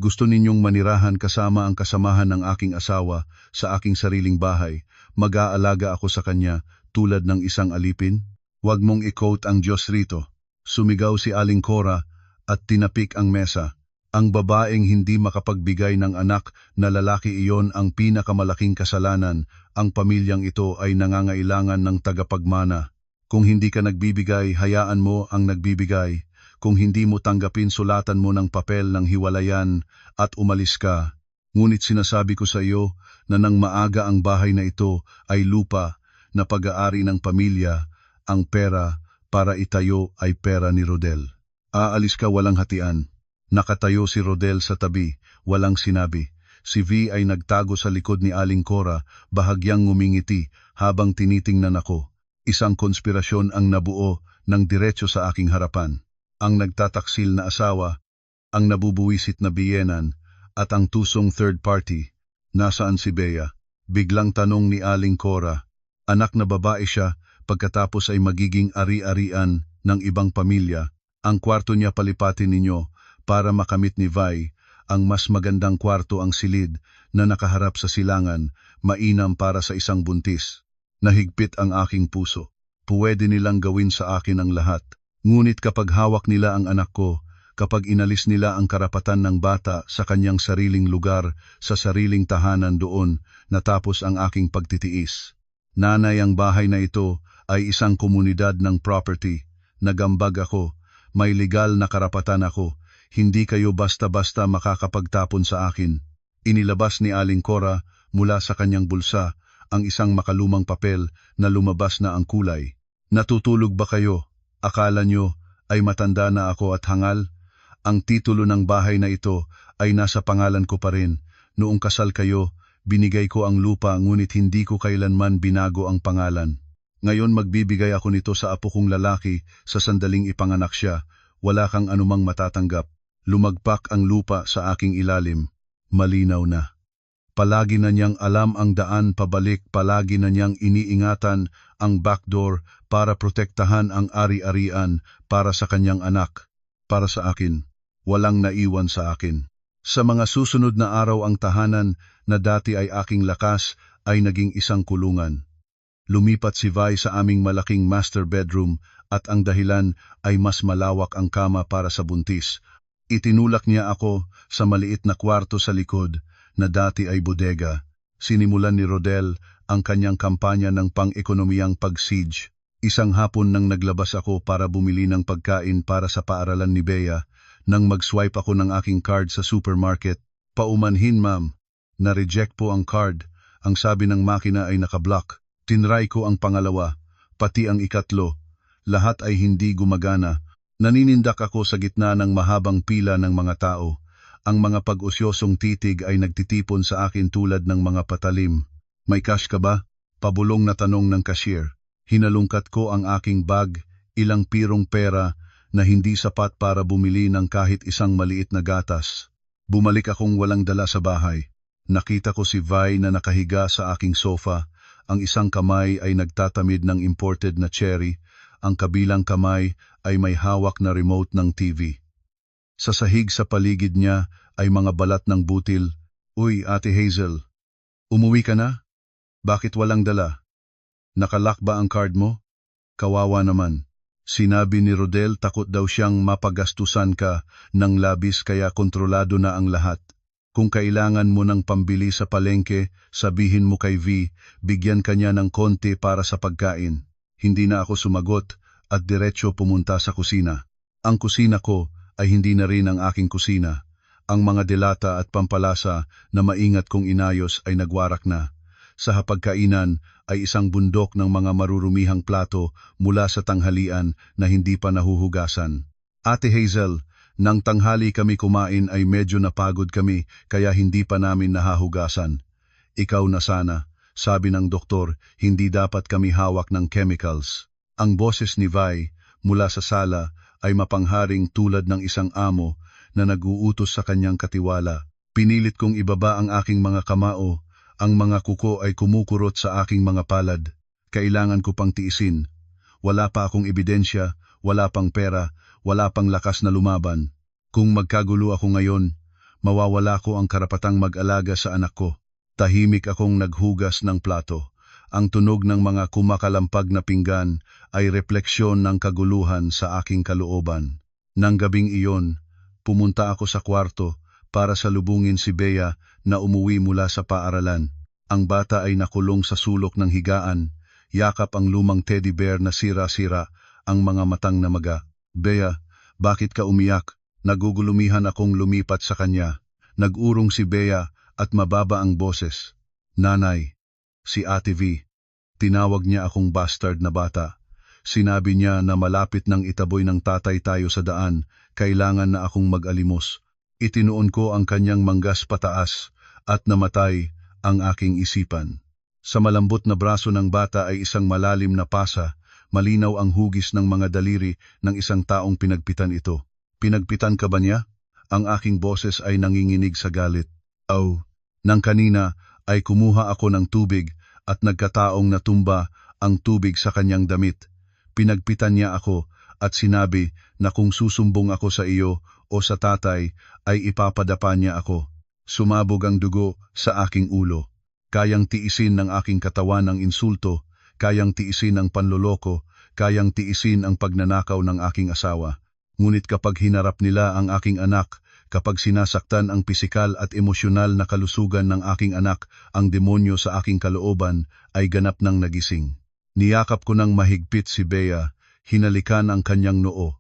gusto ninyong manirahan kasama ang kasamahan ng aking asawa sa aking sariling bahay, mag-aalaga ako sa kanya tulad ng isang alipin? Huwag mong i-quote ang Diyos rito. Sumigaw si Aling Cora at tinapik ang mesa. Ang babaeng hindi makapagbigay ng anak na lalaki iyon ang pinakamalaking kasalanan. Ang pamilyang ito ay nangangailangan ng tagapagmana. Kung hindi ka nagbibigay, hayaan mo ang nagbibigay. Kung hindi mo tanggapin, sulatan mo ng papel ng hiwalayan at umalis ka. Ngunit sinasabi ko sa iyo na nang maaga ang bahay na ito ay lupa na pag-aari ng pamilya, ang pera para itayo ay pera ni Rodel. Aalis ka walang hatian. Nakatayo si Rodel sa tabi, walang sinabi. Si V ay nagtago sa likod ni Aling Cora, bahagyang ngumingiti habang tinitingnan ako. Isang konspirasyon ang nabuo ng diretso sa aking harapan. Ang nagtataksil na asawa, ang nabubuwisit na biyenan, at ang tusong third party. Nasaan si Bea? Biglang tanong ni Aling Cora. Anak na babae siya, pagkatapos ay magiging ari-arian ng ibang pamilya. Ang kwarto niya palipatin ninyo para makamit ni Vi. Ang mas magandang kwarto ang silid na nakaharap sa silangan, mainam para sa isang buntis. Nahigpit ang aking puso. Pwede nilang gawin sa akin ang lahat. Ngunit kapag hawak nila ang anak ko, kapag inalis nila ang karapatan ng bata sa kanyang sariling lugar, sa sariling tahanan doon, natapos ang aking pagtitiis. Nanay, ang bahay na ito ay isang komunidad ng property. Nagambag ako, may legal na karapatan ako. Hindi kayo basta-basta makakapagtapon sa akin. Inilabas ni Aling Cora mula sa kanyang bulsa ang isang makalumang papel na lumabas na ang kulay. Natutulog ba kayo? Akala nyo ay matanda na ako at hangal? Ang titulo ng bahay na ito ay nasa pangalan ko pa rin. Noong kasal kayo, binigay ko ang lupa ngunit hindi ko kailanman binago ang pangalan. Ngayon magbibigay ako nito sa apo kong lalaki sa sandaling ipanganak siya. Wala kang anumang matatanggap. Lumagpak ang lupa sa aking ilalim. Malinaw na. Palagi na niyang alam ang daan pabalik, palagi na niyang iniingatan ang backdoor para protektahan ang ari-arian para sa kanyang anak. Para sa akin, walang naiwan sa akin. Sa mga susunod na araw ang tahanan na dati ay aking lakas ay naging isang kulungan. Lumipat si Vi sa aming malaking master bedroom at ang dahilan ay mas malawak ang kama para sa buntis. Itinulak niya ako sa maliit na kwarto sa likod na dati ay bodega. Sinimulan ni Rodel ang kanyang kampanya ng pang-ekonomiyang pag-siege. Isang hapon nang naglabas ako para bumili ng pagkain para sa paaralan ni Bea, nang mag-swipe ako ng aking card sa supermarket. Paumanhin, ma'am. Na-reject po ang card. Ang sabi ng makina ay nakablock. Tinry ko ang pangalawa, pati ang ikatlo. Lahat ay hindi gumagana. Naninindak ako sa gitna ng mahabang pila ng mga tao. Ang mga pag-usyosong titig ay nagtitipon sa akin tulad ng mga patalim. May cash ka ba? Pabulong na tanong ng cashier. Hinalungkat ko ang aking bag, ilang pirong pera na hindi sapat para bumili ng kahit isang maliit na gatas. Bumalik akong walang dala sa bahay. Nakita ko si Vi na nakahiga sa aking sofa. Ang isang kamay ay nagtatamid ng imported na cherry. Ang kabilang kamay ay may hawak na remote ng TV. Sa sahig sa paligid niya ay mga balat ng butil. Uy, Ate Hazel, umuwi ka na? Bakit walang dala? Nakalock ba ang card mo? Kawawa naman. Sinabi ni Rodel, takot daw siyang mapagastusan ka ng labis kaya kontrolado na ang lahat. Kung kailangan mo ng pambili sa palengke, sabihin mo kay V, bigyan kanya ng konti para sa pagkain. Hindi na ako sumagot at diretso pumunta sa kusina. Ang kusina ko ay hindi na rin ang aking kusina. Ang mga delata at pampalasa na maingat kong inayos ay nagwarak na. Sa hapagkainan ay isang bundok ng mga marurumihang plato mula sa tanghalian na hindi pa nahuhugasan. Ate Hazel, nang tanghali kami kumain ay medyo napagod kami kaya hindi pa namin nahahugasan. Ikaw na sana, sabi ng doktor, hindi dapat kami hawak ng chemicals. Ang boses ni Vi mula sa sala ay mapangharing tulad ng isang amo na nag-uutos sa kanyang katiwala. Pinilit kong ibaba ang aking mga kamao, ang mga kuko ay kumukurot sa aking mga palad. Kailangan ko pang tiisin. Wala pa akong ebidensya, wala pang pera, wala pang lakas na lumaban. Kung magkagulo ako ngayon, mawawala ko ang karapatang mag-alaga sa anak ko. Tahimik akong naghugas ng plato. Ang tunog ng mga kumakalampag na pinggan ay refleksyon ng kaguluhan sa aking kalooban. Nang gabing iyon, pumunta ako sa kwarto para salubungin si Bea na umuwi mula sa paaralan. Ang bata ay nakulong sa sulok ng higaan, yakap ang lumang teddy bear na sira-sira, ang mga matang namaga. Bea, bakit ka umiyak? Nagugulumihan akong lumipat sa kanya. Nag-urong si Bea at mababa ang boses. Nanay, si Ate V. Tinawag niya akong bastard na bata. Sinabi niya na malapit nang itaboy ng tatay tayo sa daan, kailangan na akong mag-alimos. Itinuon ko ang kanyang manggas pataas at namatay ang aking isipan. Sa malambot na braso ng bata ay isang malalim na pasa, malinaw ang hugis ng mga daliri ng isang taong pinagpitan ito. Pinagpitan ka ba niya? Ang aking boses ay nanginginig sa galit. Oh, nang kanina ay kumuha ako ng tubig at nagkataong natumba ang tubig sa kanyang damit. Pinagpitan niya ako at sinabi na kung susumbong ako sa iyo o sa tatay ay ipapadapa niya ako. Sumabog ang dugo sa aking ulo. Kayang tiisin ng aking katawan ang insulto, kayang tiisin ang panloloko, kayang tiisin ang pagnanakaw ng aking asawa. Ngunit kapag hinarap nila ang aking anak, kapag sinasaktan ang pisikal at emosyonal na kalusugan ng aking anak, ang demonyo sa aking kalooban ay ganap ng nagising. Niyakap ko ng mahigpit si Bea, hinalikan ang kanyang noo.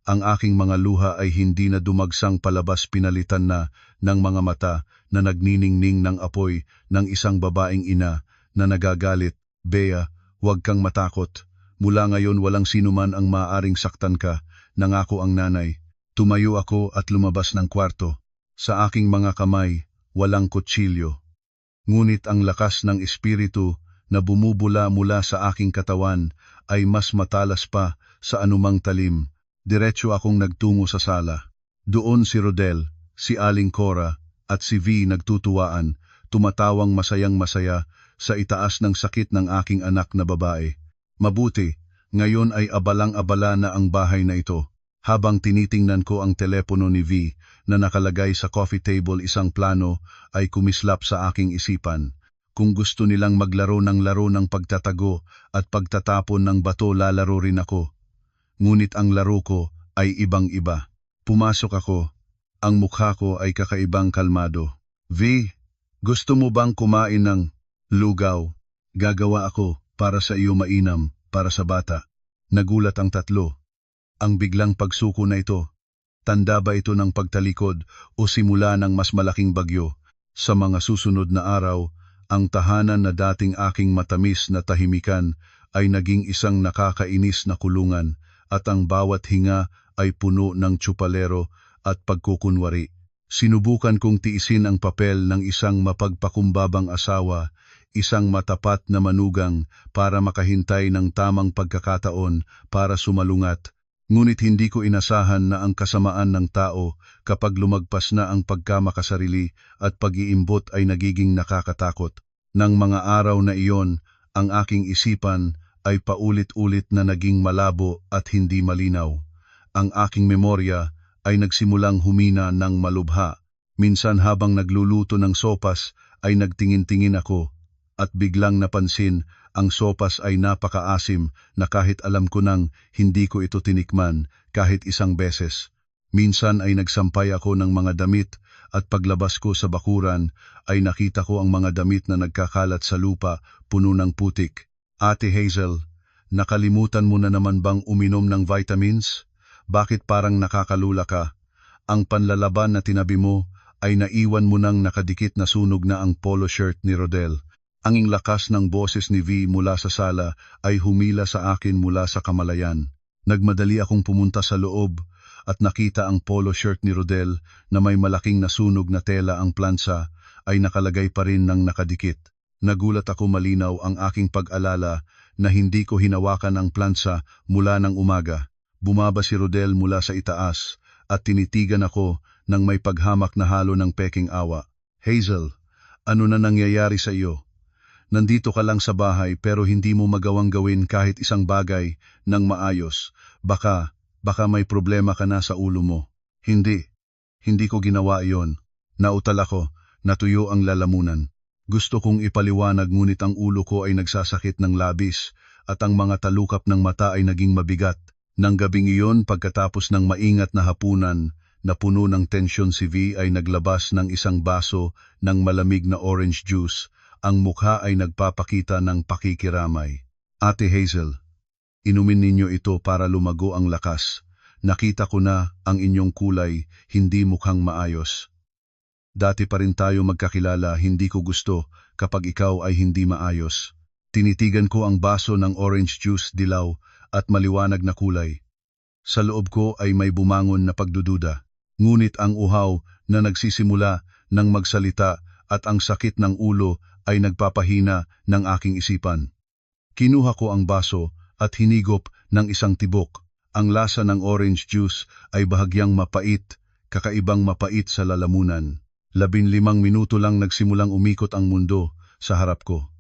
Ang aking mga luha ay hindi na dumagsang palabas, pinalitan na ng mga mata na nagniningning ng apoy ng isang babaeng ina na nagagalit. Bea, huwag kang matakot. Mula ngayon walang sinuman ang maaaring saktan ka, nangako ang nanay. Tumayo ako at lumabas ng kwarto. Sa aking mga kamay, walang kutsilyo. Ngunit ang lakas ng espiritu na bumubula mula sa aking katawan ay mas matalas pa sa anumang talim. Diretso akong nagtungo sa sala. Doon si Rodel, si Aling Cora, at si V nagtutuwaan, tumatawang masayang-masaya sa itaas ng sakit ng aking anak na babae. Mabuti, ngayon ay abalang-abala na ang bahay na ito. Habang tinitingnan ko ang telepono ni V na nakalagay sa coffee table, isang plano ay kumislap sa aking isipan. Kung gusto nilang maglaro ng pagtatago at pagtatapon ng bato, lalaro rin ako. Ngunit ang laro ko ay ibang-iba. Pumasok ako. Ang mukha ko ay kakaibang kalmado. V, gusto mo bang kumain ng lugaw? Gagawa ako para sa iyo, mainam, para sa bata. Nagulat ang tatlo. Ang biglang pagsuko na ito, tanda ba ito ng pagtalikod o simula ng mas malaking bagyo? Sa mga susunod na araw, ang tahanan na dating aking matamis na tahimikan ay naging isang nakakainis na kulungan, at ang bawat hinga ay puno ng tsupalero at pagkukunwari. Sinubukan kong tiisin ang papel ng isang mapagpakumbabang asawa, isang matapat na manugang para makahintay ng tamang pagkakataon para sumalungat. Ngunit hindi ko inasahan na ang kasamaan ng tao kapag lumagpas na ang pagkamakasarili at pag-iimbot ay nagiging nakakatakot. Nang mga araw na iyon, ang aking isipan ay paulit-ulit na naging malabo at hindi malinaw. Ang aking memorya ay nagsimulang humina ng malubha. Minsan habang nagluluto ng sopas ay nagtingin-tingin ako at biglang napansin ang sopas ay napakaasim na kahit alam ko nang hindi ko ito tinikman kahit isang beses. Minsan ay nagsampay ako ng mga damit at paglabas ko sa bakuran ay nakita ko ang mga damit na nagkakalat sa lupa, puno ng putik. Ate Hazel, nakalimutan mo na naman bang uminom ng vitamins? Bakit parang nakakalula ka? Ang panlalaban na tinabi mo ay naiwan mo nang nakadikit na sunog na ang polo shirt ni Rodel. Ang lakas ng boses ni V mula sa sala ay humila sa akin mula sa kamalayan. Nagmadali akong pumunta sa loob at nakita ang polo shirt ni Rodel na may malaking nasunog na tela. Ang plansa ay nakalagay pa rin ng nakadikit. Nagulat ako, malinaw ang aking pag-alala na hindi ko hinawakan ang plansa mula ng umaga. Bumaba si Rodel mula sa itaas at tinitigan ako nang may paghamak na halo ng peking awa. Hazel, ano na nangyayari sa iyo? Nandito ka lang sa bahay pero hindi mo magawang gawin kahit isang bagay ng maayos. Baka may problema ka na sa ulo mo. Hindi ko ginawa iyon. Nautal ako, natuyo ang lalamunan. Gusto kong ipaliwanag ngunit ang ulo ko ay nagsasakit ng labis at ang mga talukap ng mata ay naging mabigat. Nang gabing iyon, pagkatapos ng maingat na hapunan na puno ng tensyon, si V ay naglabas ng isang baso ng malamig na orange juice. Ang mukha ay nagpapakita ng pakikiramay. Ate Hazel, inumin ninyo ito para lumago ang lakas. Nakita ko na ang inyong kulay, hindi mukhang maayos. Dati pa rin tayo magkakilala, hindi ko gusto kapag ikaw ay hindi maayos. Tinitigan ko ang baso ng orange juice, dilaw at maliwanag na kulay. Sa loob ko ay may bumangon na pagdududa. Ngunit ang uhaw na nagsisimula ng magsalita at ang sakit ng ulo ay nagpapahina ng aking isipan. Kinuha ko ang baso at hinigop ng isang tibok. Ang lasa ng orange juice ay bahagyang mapait, kakaibang mapait sa lalamunan. 15 minuto lang nagsimulang umikot ang mundo sa harap ko.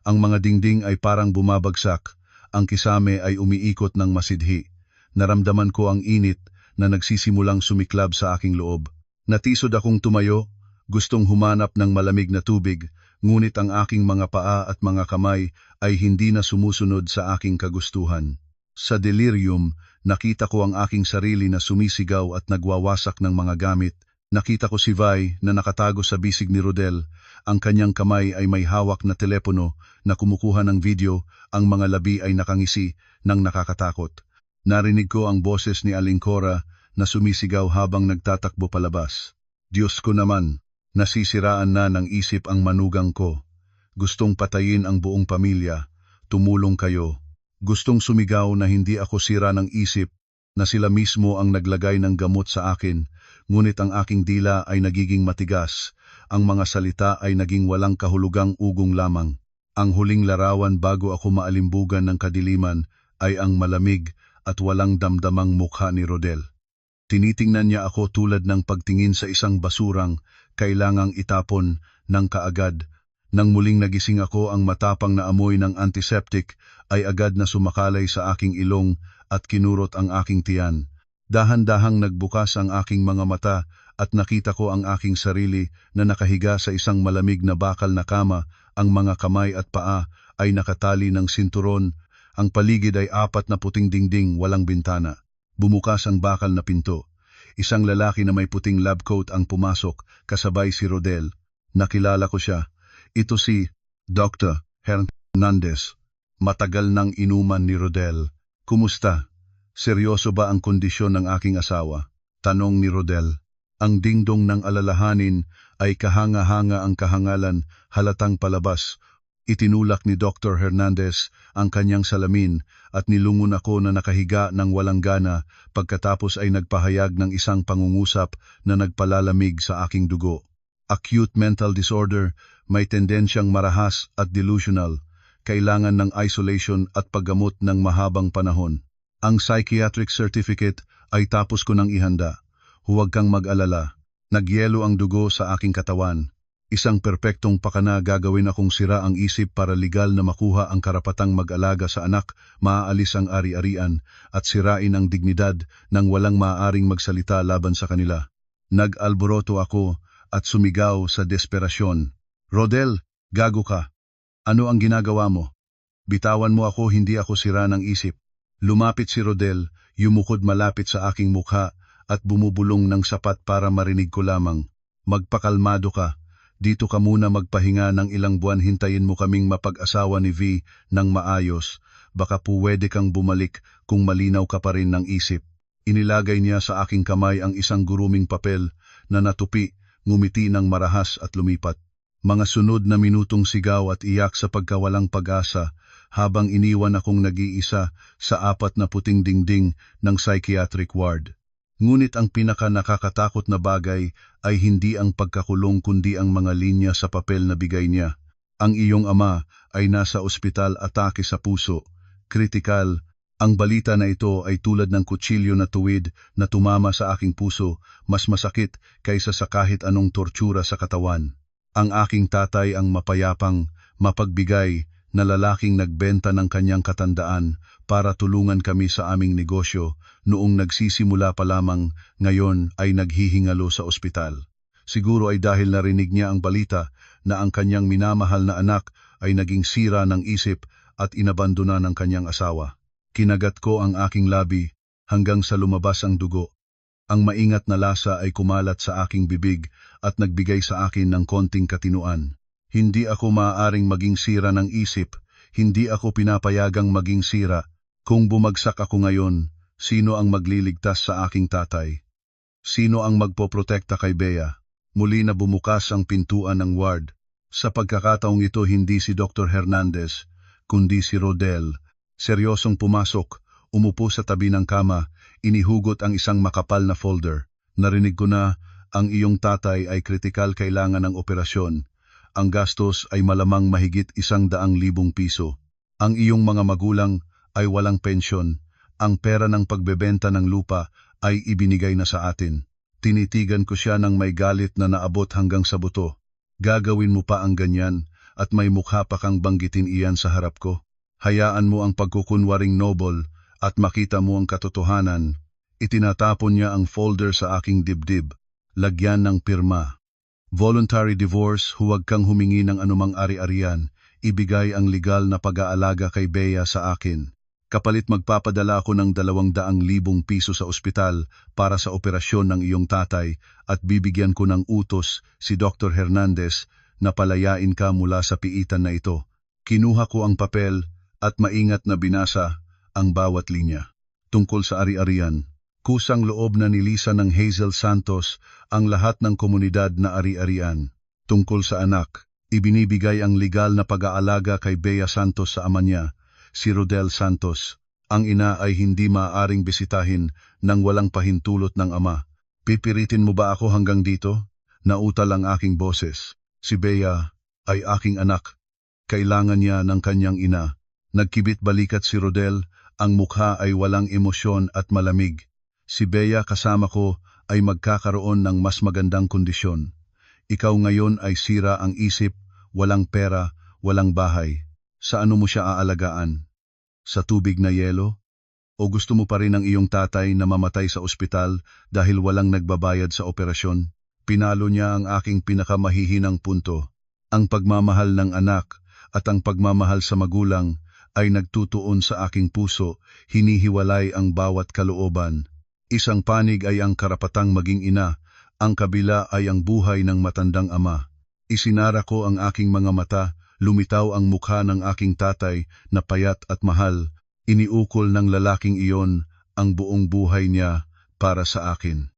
Ang mga dingding ay parang bumabagsak, ang kisame ay umiikot ng masidhi. Naramdaman ko ang init na nagsisimulang sumiklab sa aking loob. Natisod akong tumayo, gustong humanap ng malamig na tubig, ngunit ang aking mga paa at mga kamay ay hindi na sumusunod sa aking kagustuhan. Sa delirium, nakita ko ang aking sarili na sumisigaw at nagwawasak ng mga gamit. Nakita ko si Vi na nakatago sa bisig ni Rodel. Ang kanyang kamay ay may hawak na telepono na kumukuha ng video, ang mga labi ay nakangisi ng nakakatakot. Narinig ko ang boses ni Aling Cora na sumisigaw habang nagtatakbo palabas. Diyos ko naman, nasisiraan na ng isip ang manugang ko. Gustong patayin ang buong pamilya. Tumulong kayo. Gustong sumigaw na hindi ako sira ng isip, na sila mismo ang naglagay ng gamot sa akin, ngunit ang aking dila ay nagiging matigas, ang mga salita ay naging walang kahulugang ugong lamang. Ang huling larawan bago ako maalimbugan ng kadiliman ay ang malamig at walang damdamang mukha ni Rodel. Tinitingnan niya ako tulad ng pagtingin sa isang basurang kailangang itapon ng kaagad. Nang muling nagising ako, ang matapang na amoy ng antiseptic ay agad na sumakalay sa aking ilong at kinurot ang aking tiyan. Dahan-dahang nagbukas ang aking mga mata at nakita ko ang aking sarili na nakahiga sa isang malamig na bakal na kama. Ang mga kamay at paa ay nakatali ng sinturon. Ang paligid ay 4 na puting dingding, walang bintana. Bumukas ang bakal na pinto. Isang lalaki na may puting lab coat ang pumasok, kasabay si Rodel. Nakilala ko siya. Ito si Dr. Hernandez. Matagal nang inuman ni Rodel. Kumusta? Seryoso ba ang kondisyon ng aking asawa? Tanong ni Rodel. Ang dingdong ng alalahanin ay kahanga-hanga ang kahangalan, halatang palabas. Itinulak ni Dr. Hernandez ang kanyang salamin at nilungon ako na nakahiga ng walang gana, pagkatapos ay nagpahayag ng isang pangungusap na nagpalalamig sa aking dugo. Acute mental disorder, may tendensyang marahas at delusional. Kailangan ng isolation at paggamot ng mahabang panahon. Ang psychiatric certificate ay tapos ko nang ihanda. Huwag kang mag-alala. Nagyelo ang dugo sa aking katawan. Isang perpektong pakana, gagawin akong sira ang isip para legal na makuha ang karapatang mag-alaga sa anak, maaalis ang ari-arian, at sirain ang dignidad ng walang maaaring magsalita laban sa kanila. Nag-alboroto ako at sumigaw sa desperasyon. Rodel, gago ka. Ano ang ginagawa mo? Bitawan mo ako, hindi ako sira ng isip. Lumapit si Rodel, yumukod malapit sa aking mukha at bumubulong ng sapat para marinig ko lamang. Magpakalmado ka. Dito ka muna magpahinga ng ilang buwan, hintayin mo kaming mapag-asawa ni V ng maayos. Baka pwede kang bumalik kung malinaw ka pa rin ng isip. Inilagay niya sa aking kamay ang isang guruming papel na natupi, ngumiti ng marahas at lumipat. Mga sunod na minutong sigaw at iyak sa pagkawalang pag-asa habang iniwan akong nag-iisa sa 4 na puting dingding ng psychiatric ward. Ngunit ang pinaka nakakatakot na bagay ay hindi ang pagkakulong kundi ang mga linya sa papel na bigay niya. Ang iyong ama ay nasa ospital, atake sa puso. Kritikal. Ang balita na ito ay tulad ng kutsilyo na tuwid na tumama sa aking puso, mas masakit kaysa sa kahit anong tortura sa katawan. Ang aking tatay ang mapayapang, mapagbigay na lalaking nagbenta ng kanyang katandaan para tulungan kami sa aming negosyo noong nagsisimula pa lamang, ngayon ay naghihingalo sa ospital. Siguro ay dahil narinig niya ang balita na ang kanyang minamahal na anak ay naging sira ng isip at inabandona ng kanyang asawa. Kinagat ko ang aking labi hanggang sa lumabas ang dugo. Ang maingat na lasa ay kumalat sa aking bibig at nagbigay sa akin ng konting katinuan. Hindi ako maaaring maging sira ng isip, hindi ako pinapayagang maging sira. Kung bumagsak ako ngayon, sino ang magliligtas sa aking tatay? Sino ang magpoprotekta kay Bea? Muli na bumukas ang pintuan ng ward. Sa pagkakataong ito hindi si Dr. Hernandez, kundi si Rodel. Seryosong pumasok, umupo sa tabi ng kama, inihugot ang isang makapal na folder. Narinig ko na ang iyong tatay ay kritikal kailangan ng operasyon. Ang gastos ay malamang mahigit 100,000 piso. Ang iyong mga magulang ay walang pensyon. Ang pera ng pagbebenta ng lupa ay ibinigay na sa atin. Tinitigan ko siya ng may galit na naabot hanggang sa buto. Gagawin mo pa ang ganyan at may mukha pa kang banggitin iyan sa harap ko. Hayaan mo ang pagkukunwaring noble at makita mo ang katotohanan. Itinatapon niya ang folder sa aking dibdib. Lagyan ng pirma. Voluntary divorce, huwag kang humingi ng anumang ari-arian. Ibigay ang legal na pag-aalaga kay Bea sa akin. Kapalit magpapadala ako ng 200,000 piso sa ospital para sa operasyon ng iyong tatay at bibigyan ko ng utos si Dr. Hernandez na palayain ka mula sa piitan na ito. Kinuha ko ang papel at maingat na binasa ang bawat linya. Tungkol sa ari-arian, kusang loob na nilisa ng Hazel Santos ang lahat ng komunidad na ari-arian. Tungkol sa anak, ibinibigay ang legal na pag-aalaga kay Bea Santos sa ama niya, si Rodel Santos. Ang ina ay hindi maaaring bisitahin nang walang pahintulot ng ama. Pipiritin mo ba ako hanggang dito? Nautal ang aking boses. Si Bea ay aking anak. Kailangan niya ng kanyang ina. Nagkibit balikat si Rodel, ang mukha ay walang emosyon at malamig. Si Bea kasama ko ay magkakaroon ng mas magandang kondisyon. Ikaw ngayon ay sira ang isip, walang pera, walang bahay. Sa ano mo siya aalagaan? Sa tubig na yelo? O gusto mo pa rin ang iyong tatay na mamatay sa ospital dahil walang nagbabayad sa operasyon? Pinalo niya ang aking pinakamahihinang punto. Ang pagmamahal ng anak at ang pagmamahal sa magulang ay nagtutuon sa aking puso, hinihiwalay ang bawat kalooban. Isang panig ay ang karapatang maging ina, ang kabila ay ang buhay ng matandang ama. Isinara ko ang aking mga mata, lumitaw ang mukha ng aking tatay na payat at mahal. Iniukol ng lalaking iyon ang buong buhay niya para sa akin.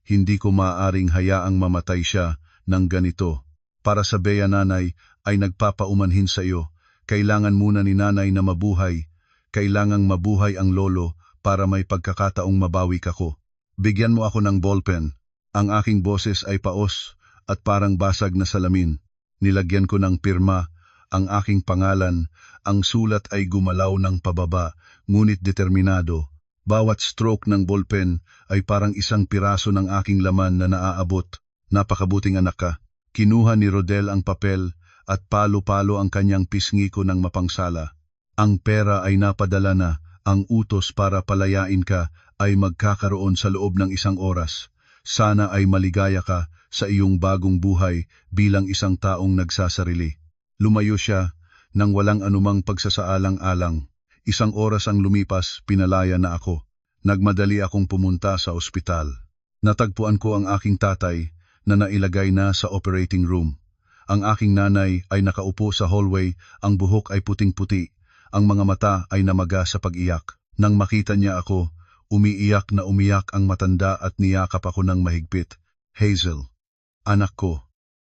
Hindi ko maaaring hayaang mamatay siya ng ganito. Para sa Bea nanay ay nagpapaumanhin sa iyo. Kailangan muna ni nanay na mabuhay. Kailangang mabuhay ang lolo para may pagkakataong mabawi ka ko. Bigyan mo ako ng ballpen. Ang aking boses ay paos at parang basag na salamin. Nilagyan ko ng pirma ang aking pangalan. Ang sulat ay gumalaw ng pababa, ngunit determinado. Bawat stroke ng ballpen ay parang isang piraso ng aking laman na naaabot. Napakabuting anak ka. Kinuha ni Rodel ang papel at palo-palo ang kanyang pisngi ko ng mapangsala. Ang pera ay napadala na, ang utos para palayain ka ay magkakaroon sa loob ng 1 oras. Sana ay maligaya ka sa iyong bagong buhay bilang isang taong nagsasarili. Lumayo siya nang walang anumang pagsasaalang-alang. 1 oras ang lumipas, pinalaya na ako. Nagmadali akong pumunta sa ospital. Natagpuan ko ang aking tatay na nailagay na sa operating room. Ang aking nanay ay nakaupo sa hallway, ang buhok ay puting-puti, ang mga mata ay namaga sa pag-iyak. Nang makita niya ako, umiiyak na umiyak ang matanda at niyakap ako ng mahigpit. Hazel, anak ko,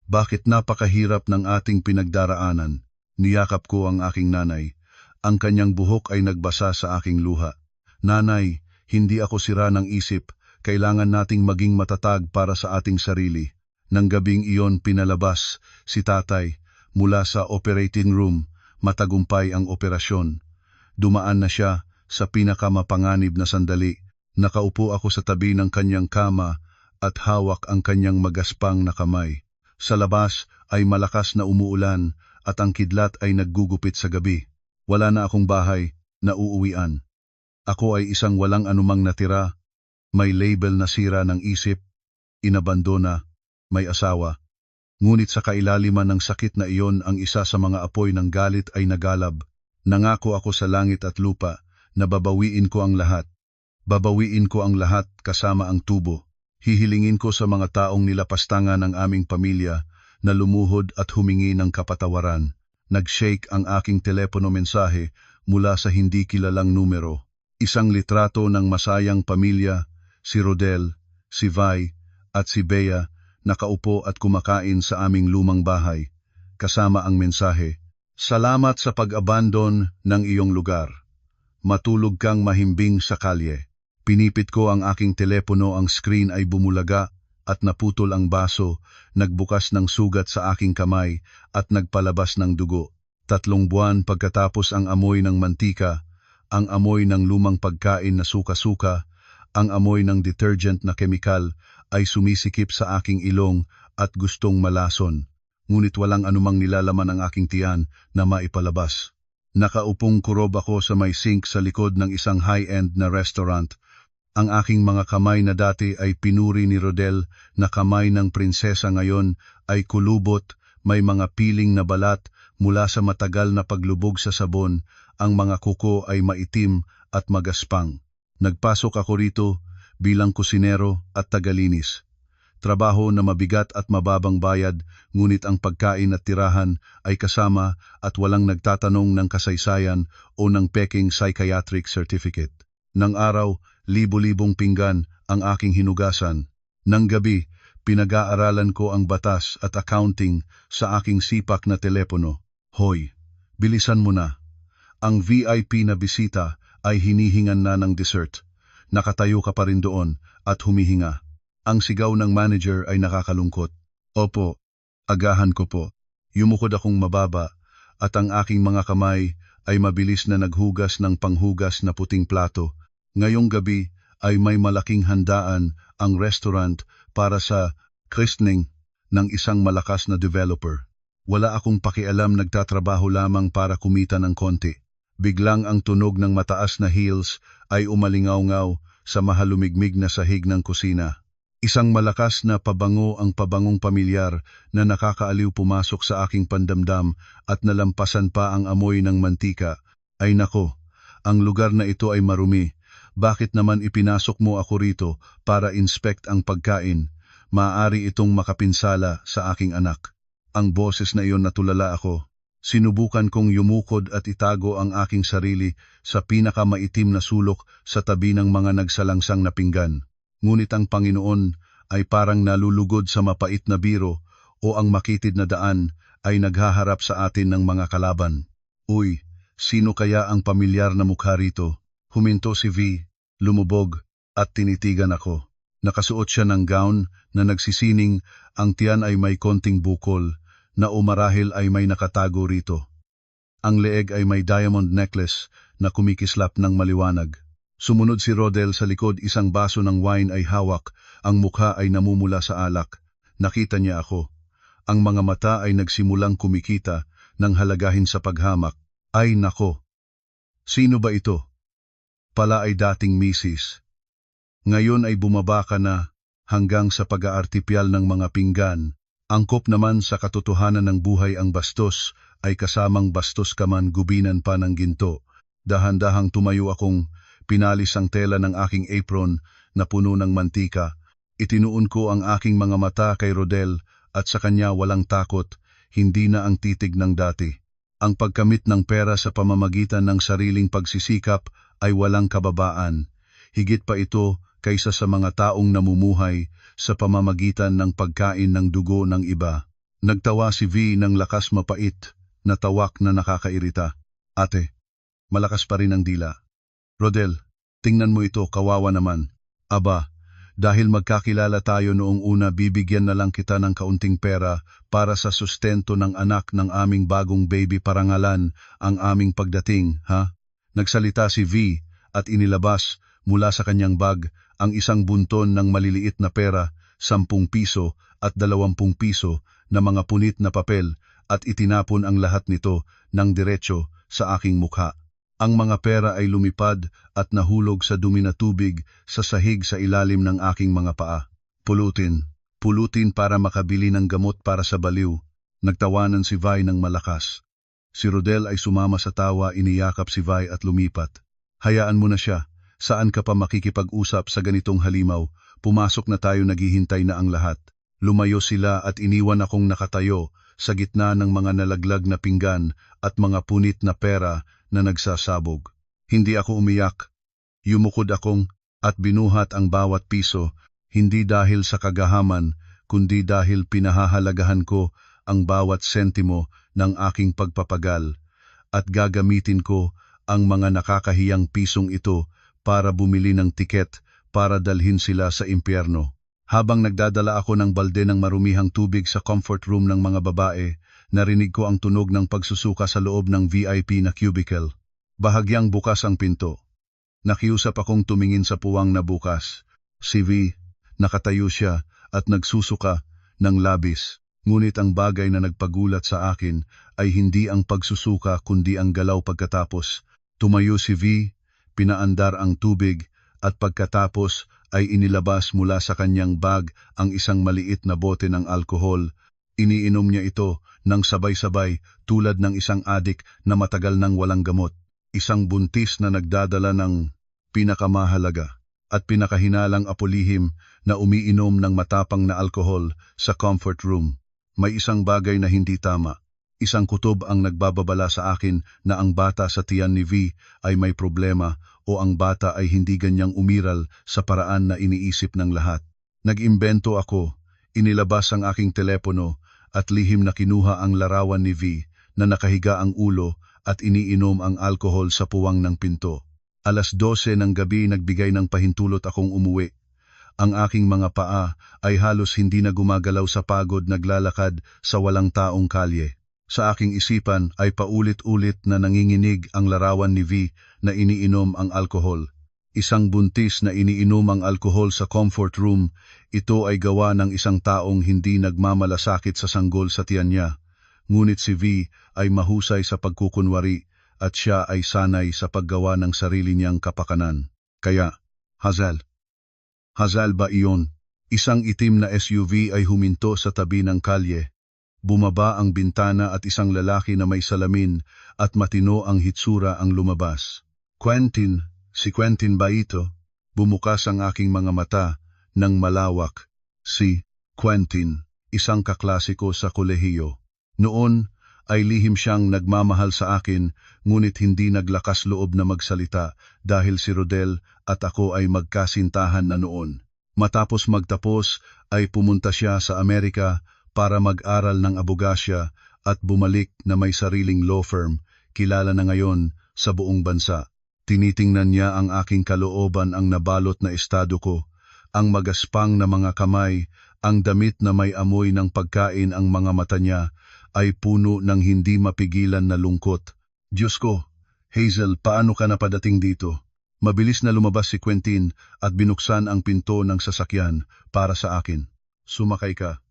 bakit napakahirap ng ating pinagdaraanan? Niyakap ko ang aking nanay. Ang kanyang buhok ay nagbasa sa aking luha. Nanay, hindi ako sira ng isip. Kailangan nating maging matatag para sa ating sarili. Nang gabing iyon pinalabas si tatay mula sa operating room, matagumpay ang operasyon. Dumaan na siya sa pinakamapanganib na sandali. Nakaupo ako sa tabi ng kanyang kama at hawak ang kanyang magaspang na kamay. Sa labas ay malakas na umuulan at ang kidlat ay naggugupit sa gabi. Wala na akong bahay na uuwian. Ako ay isang walang anumang natira. May label na sira ng isip, inabandona, may asawa, Ngunit sa kailaliman ng sakit na iyon, ang isa sa mga apoy ng galit ay nagalab. Nangako ako sa langit at lupa na babawiin ko ang lahat. Babawiin ko ang lahat kasama ang tubo. Hihilingin ko sa mga taong nilapastangan ng aming pamilya na lumuhod at humingi ng kapatawaran. Nag-shake ang aking telepono mensahe mula sa hindi kilalang numero. Isang litrato ng masayang pamilya, si Rodel, si Vi, at si Bea, nakaupo at kumakain sa aming lumang bahay. Kasama ang mensahe, "Salamat sa pag-abandon ng iyong lugar. Matulog kang mahimbing sa kalye." Pinipit ko ang aking telepono, ang screen ay bumulaga at naputol ang baso, nagbukas ng sugat sa aking kamay at nagpalabas ng dugo. 3 buwan pagkatapos, ang amoy ng mantika, ang amoy ng lumang pagkain na suka-suka, ang amoy ng detergent na kemikal ay sumisikip sa aking ilong at gustong malason. Ngunit walang anumang nilalaman ang aking tiyan na maipalabas. Nakaupong kurob ako sa may sink sa likod ng isang high-end na restaurant. Ang aking mga kamay na dati ay pinuri ni Rodel na kamay ng prinsesa ngayon ay kulubot, may mga piling na balat mula sa matagal na paglubog sa sabon, ang mga kuko ay maitim at magaspang. Nagpasok ako rito bilang kusinero at tagalinis. Trabaho na mabigat at mababang bayad, ngunit ang pagkain at tirahan ay kasama at walang nagtatanong ng kasaysayan o ng peking psychiatric certificate. Nang araw, libo-libong pinggan ang aking hinugasan. Nang gabi, pinag-aaralan ko ang batas at accounting sa aking sipak na telepono. Hoy, bilisan mo na. Ang VIP na bisita ay hinihingan na ng dessert. Nakatayo ka pa rin doon at humihinga. Ang sigaw ng manager ay nakakalungkot. Opo, agahan ko po. Yumukod akong mababa at ang aking mga kamay ay mabilis na naghugas ng panghugas na puting plato. Ngayong gabi ay may malaking handaan ang restaurant para sa christening ng isang malakas na developer. Wala akong pakialam, nagtatrabaho lamang para kumita ng konti. Biglang ang tunog ng mataas na heels ay umalingaw-ngaw sa mahalumigmig na sahig ng kusina. Isang malakas na pabango, ang pabangong pamilyar na nakakaaliw, pumasok sa aking pandamdam at nalampasan pa ang amoy ng mantika. Ay nako, ang lugar na ito ay marumi. Bakit naman ipinasok mo ako rito para inspect ang pagkain? Maaari itong makapinsala sa aking anak. Ang boses na iyon, natulala ako. Sinubukan kong yumukod at itago ang aking sarili sa pinakamaitim na sulok sa tabi ng mga nagsalangsang na pinggan. Ngunit ang Panginoon ay parang nalulugod sa mapait na biro, o ang makitid na daan ay naghaharap sa atin ng mga kalaban. Uy, sino kaya ang pamilyar na mukha rito? Huminto si V, lumubog at tinitigan ako. Nakasuot siya ng gown na nagsisining, ang tiyan ay may konting bukol, na umarahil ay may nakatago rito. Ang leeg ay may diamond necklace na kumikislap ng maliwanag. Sumunod si Rodel sa likod, isang baso ng wine ay hawak, ang mukha ay namumula sa alak. Nakita niya ako. Ang mga mata ay nagsimulang kumikita ng halagahin sa paghamak. Ay nako! Sino ba ito? Pala ay dating misis. Ngayon ay bumaba ka na hanggang sa pag-aartipial ng mga pinggan. Angkop naman sa katotohanan ng buhay, ang bastos ay kasamang bastos ka man, gubinan pa ng ginto. Dahan-dahang tumayo akong pinalis ang tela ng aking apron na puno ng mantika. Itinuon ko ang aking mga mata kay Rodel at sa kanya walang takot, hindi na ang titig ng dati. Ang pagkamit ng pera sa pamamagitan ng sariling pagsisikap ay walang kababaan. Higit pa ito kaysa sa mga taong namumuhay sa pamamagitan ng pagkain ng dugo ng iba. Nagtawa si V ng lakas, mapait na tawak na nakakairita. Ate, malakas pa rin ang dila. Rodel, tingnan mo ito, kawawa naman. Aba, dahil magkakilala tayo noong una, bibigyan na lang kita ng kaunting pera para sa sustento ng anak ng aming bagong baby, parangalan ang aming pagdating, ha? Nagsalita si V at inilabas mula sa kanyang bag ang isang bunton ng maliliit na pera, 10 piso at 20 piso na mga punit na papel, at itinapon ang lahat nito ng diretso sa aking mukha. Ang mga pera ay lumipad at nahulog sa dumi na tubig sa sahig sa ilalim ng aking mga paa. Pulutin, pulutin para makabili ng gamot para sa baliw. Nagtawanan si Vi ng malakas. Si Rodel ay sumama sa tawa, iniyakap si Vi at lumipat. Hayaan mo na siya. Saan ka pa makikipag-usap sa ganitong halimaw? Pumasok na tayo, naghihintay na ang lahat. Lumayo sila at iniwan akong nakatayo sa gitna ng mga nalaglag na pinggan at mga punit na pera na nagsasabog. Hindi ako umiyak. Yumukod akong at binuhat ang bawat piso, hindi dahil sa kagahaman, kundi dahil pinahahalagahan ko ang bawat sentimo ng aking pagpapagal, at gagamitin ko ang mga nakakahiyang pisong ito para bumili ng tiket para dalhin sila sa impyerno. Habang nagdadala ako ng balde ng marumihang tubig sa comfort room ng mga babae, narinig ko ang tunog ng pagsusuka sa loob ng VIP na cubicle. Bahagyang bukas ang pinto. Nakiusap akong tumingin sa puwang na bukas. Si V, nakatayo siya at nagsusuka ng labis. Ngunit ang bagay na nagpagulat sa akin ay hindi ang pagsusuka kundi ang galaw pagkatapos. Tumayo si V, pinaandar ang tubig at pagkatapos ay inilabas mula sa kanyang bag ang isang maliit na bote ng alkohol. Iniinom niya ito ng sabay-sabay tulad ng isang adik na matagal nang walang gamot. Isang buntis na nagdadala ng pinakamahalaga at pinakahinalang apolihim na umiinom ng matapang na alkohol sa comfort room. May isang bagay na hindi tama. Isang kutob ang nagbababala sa akin na ang bata sa tiyan ni V ay may problema o ang bata ay hindi ganyang umiral sa paraan na iniisip ng lahat. Nag-imbento ako, inilabas ang aking telepono at lihim na kinuha ang larawan ni V na nakahiga ang ulo at iniinom ang alkohol sa puwang ng pinto. 12:00 ng gabi nagbigay ng pahintulot akong umuwi. Ang aking mga paa ay halos hindi na gumagalaw sa pagod naglalakad sa walang taong kalye. Sa aking isipan ay paulit-ulit na nanginginig ang larawan ni V na iniinom ang alkohol. Isang buntis na iniinom ang alkohol sa comfort room, ito ay gawa ng isang taong hindi nagmamalasakit sa sanggol sa tiyan niya. Ngunit si V ay mahusay sa pagkukunwari at siya ay sanay sa paggawa ng sarili niyang kapakanan. Kaya, Hazal ba iyon? Isang itim na SUV ay huminto sa tabi ng kalye. Bumaba ang bintana at isang lalaki na may salamin at matino ang hitsura ang lumabas. Quentin, si Quentin ba ito? Bumukas ang aking mga mata ng malawak. Si Quentin, isang kaklasiko sa kolehiyo. Noon ay lihim siyang nagmamahal sa akin, ngunit hindi naglakas loob na magsalita dahil si Rodel at ako ay magkasintahan na noon. Matapos magtapos ay pumunta siya sa Amerika para mag-aral ng abogasya at bumalik na may sariling law firm, kilala na ngayon sa buong bansa. Tinitingnan niya ang aking kalooban, ang nabalot na estado ko, ang magaspang na mga kamay, ang damit na may amoy ng pagkain, ang mga mata niya ay puno ng hindi mapigilan na lungkot. Diyos ko, Hazel, paano ka napadating dito? Mabilis na lumabas si Quentin at binuksan ang pinto ng sasakyan para sa akin. Sumakay ka.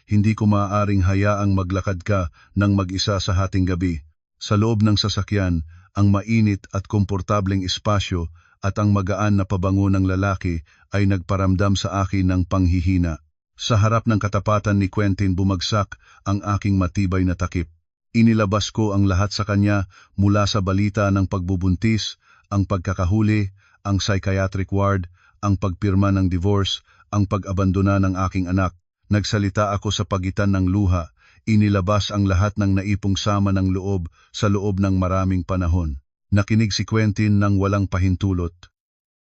Hindi ko maaaring hayaang maglakad ka ng mag-isa sa hating gabi. Sa loob ng sasakyan, ang mainit at komportableng espasyo at ang magaan na pabango ng lalaki ay nagparamdam sa akin ng panghihina. Sa harap ng katapatan ni Quentin bumagsak ang aking matibay na takip. Inilabas ko ang lahat sa kanya mula sa balita ng pagbubuntis, ang pagkakahuli, ang psychiatric ward, ang pagpirma ng divorce, ang pag-abandona ng aking anak. Nagsalita ako sa pagitan ng luha, inilabas ang lahat ng naipong sama ng loob sa loob ng maraming panahon. Nakinig si Quentin ng walang pahintulot.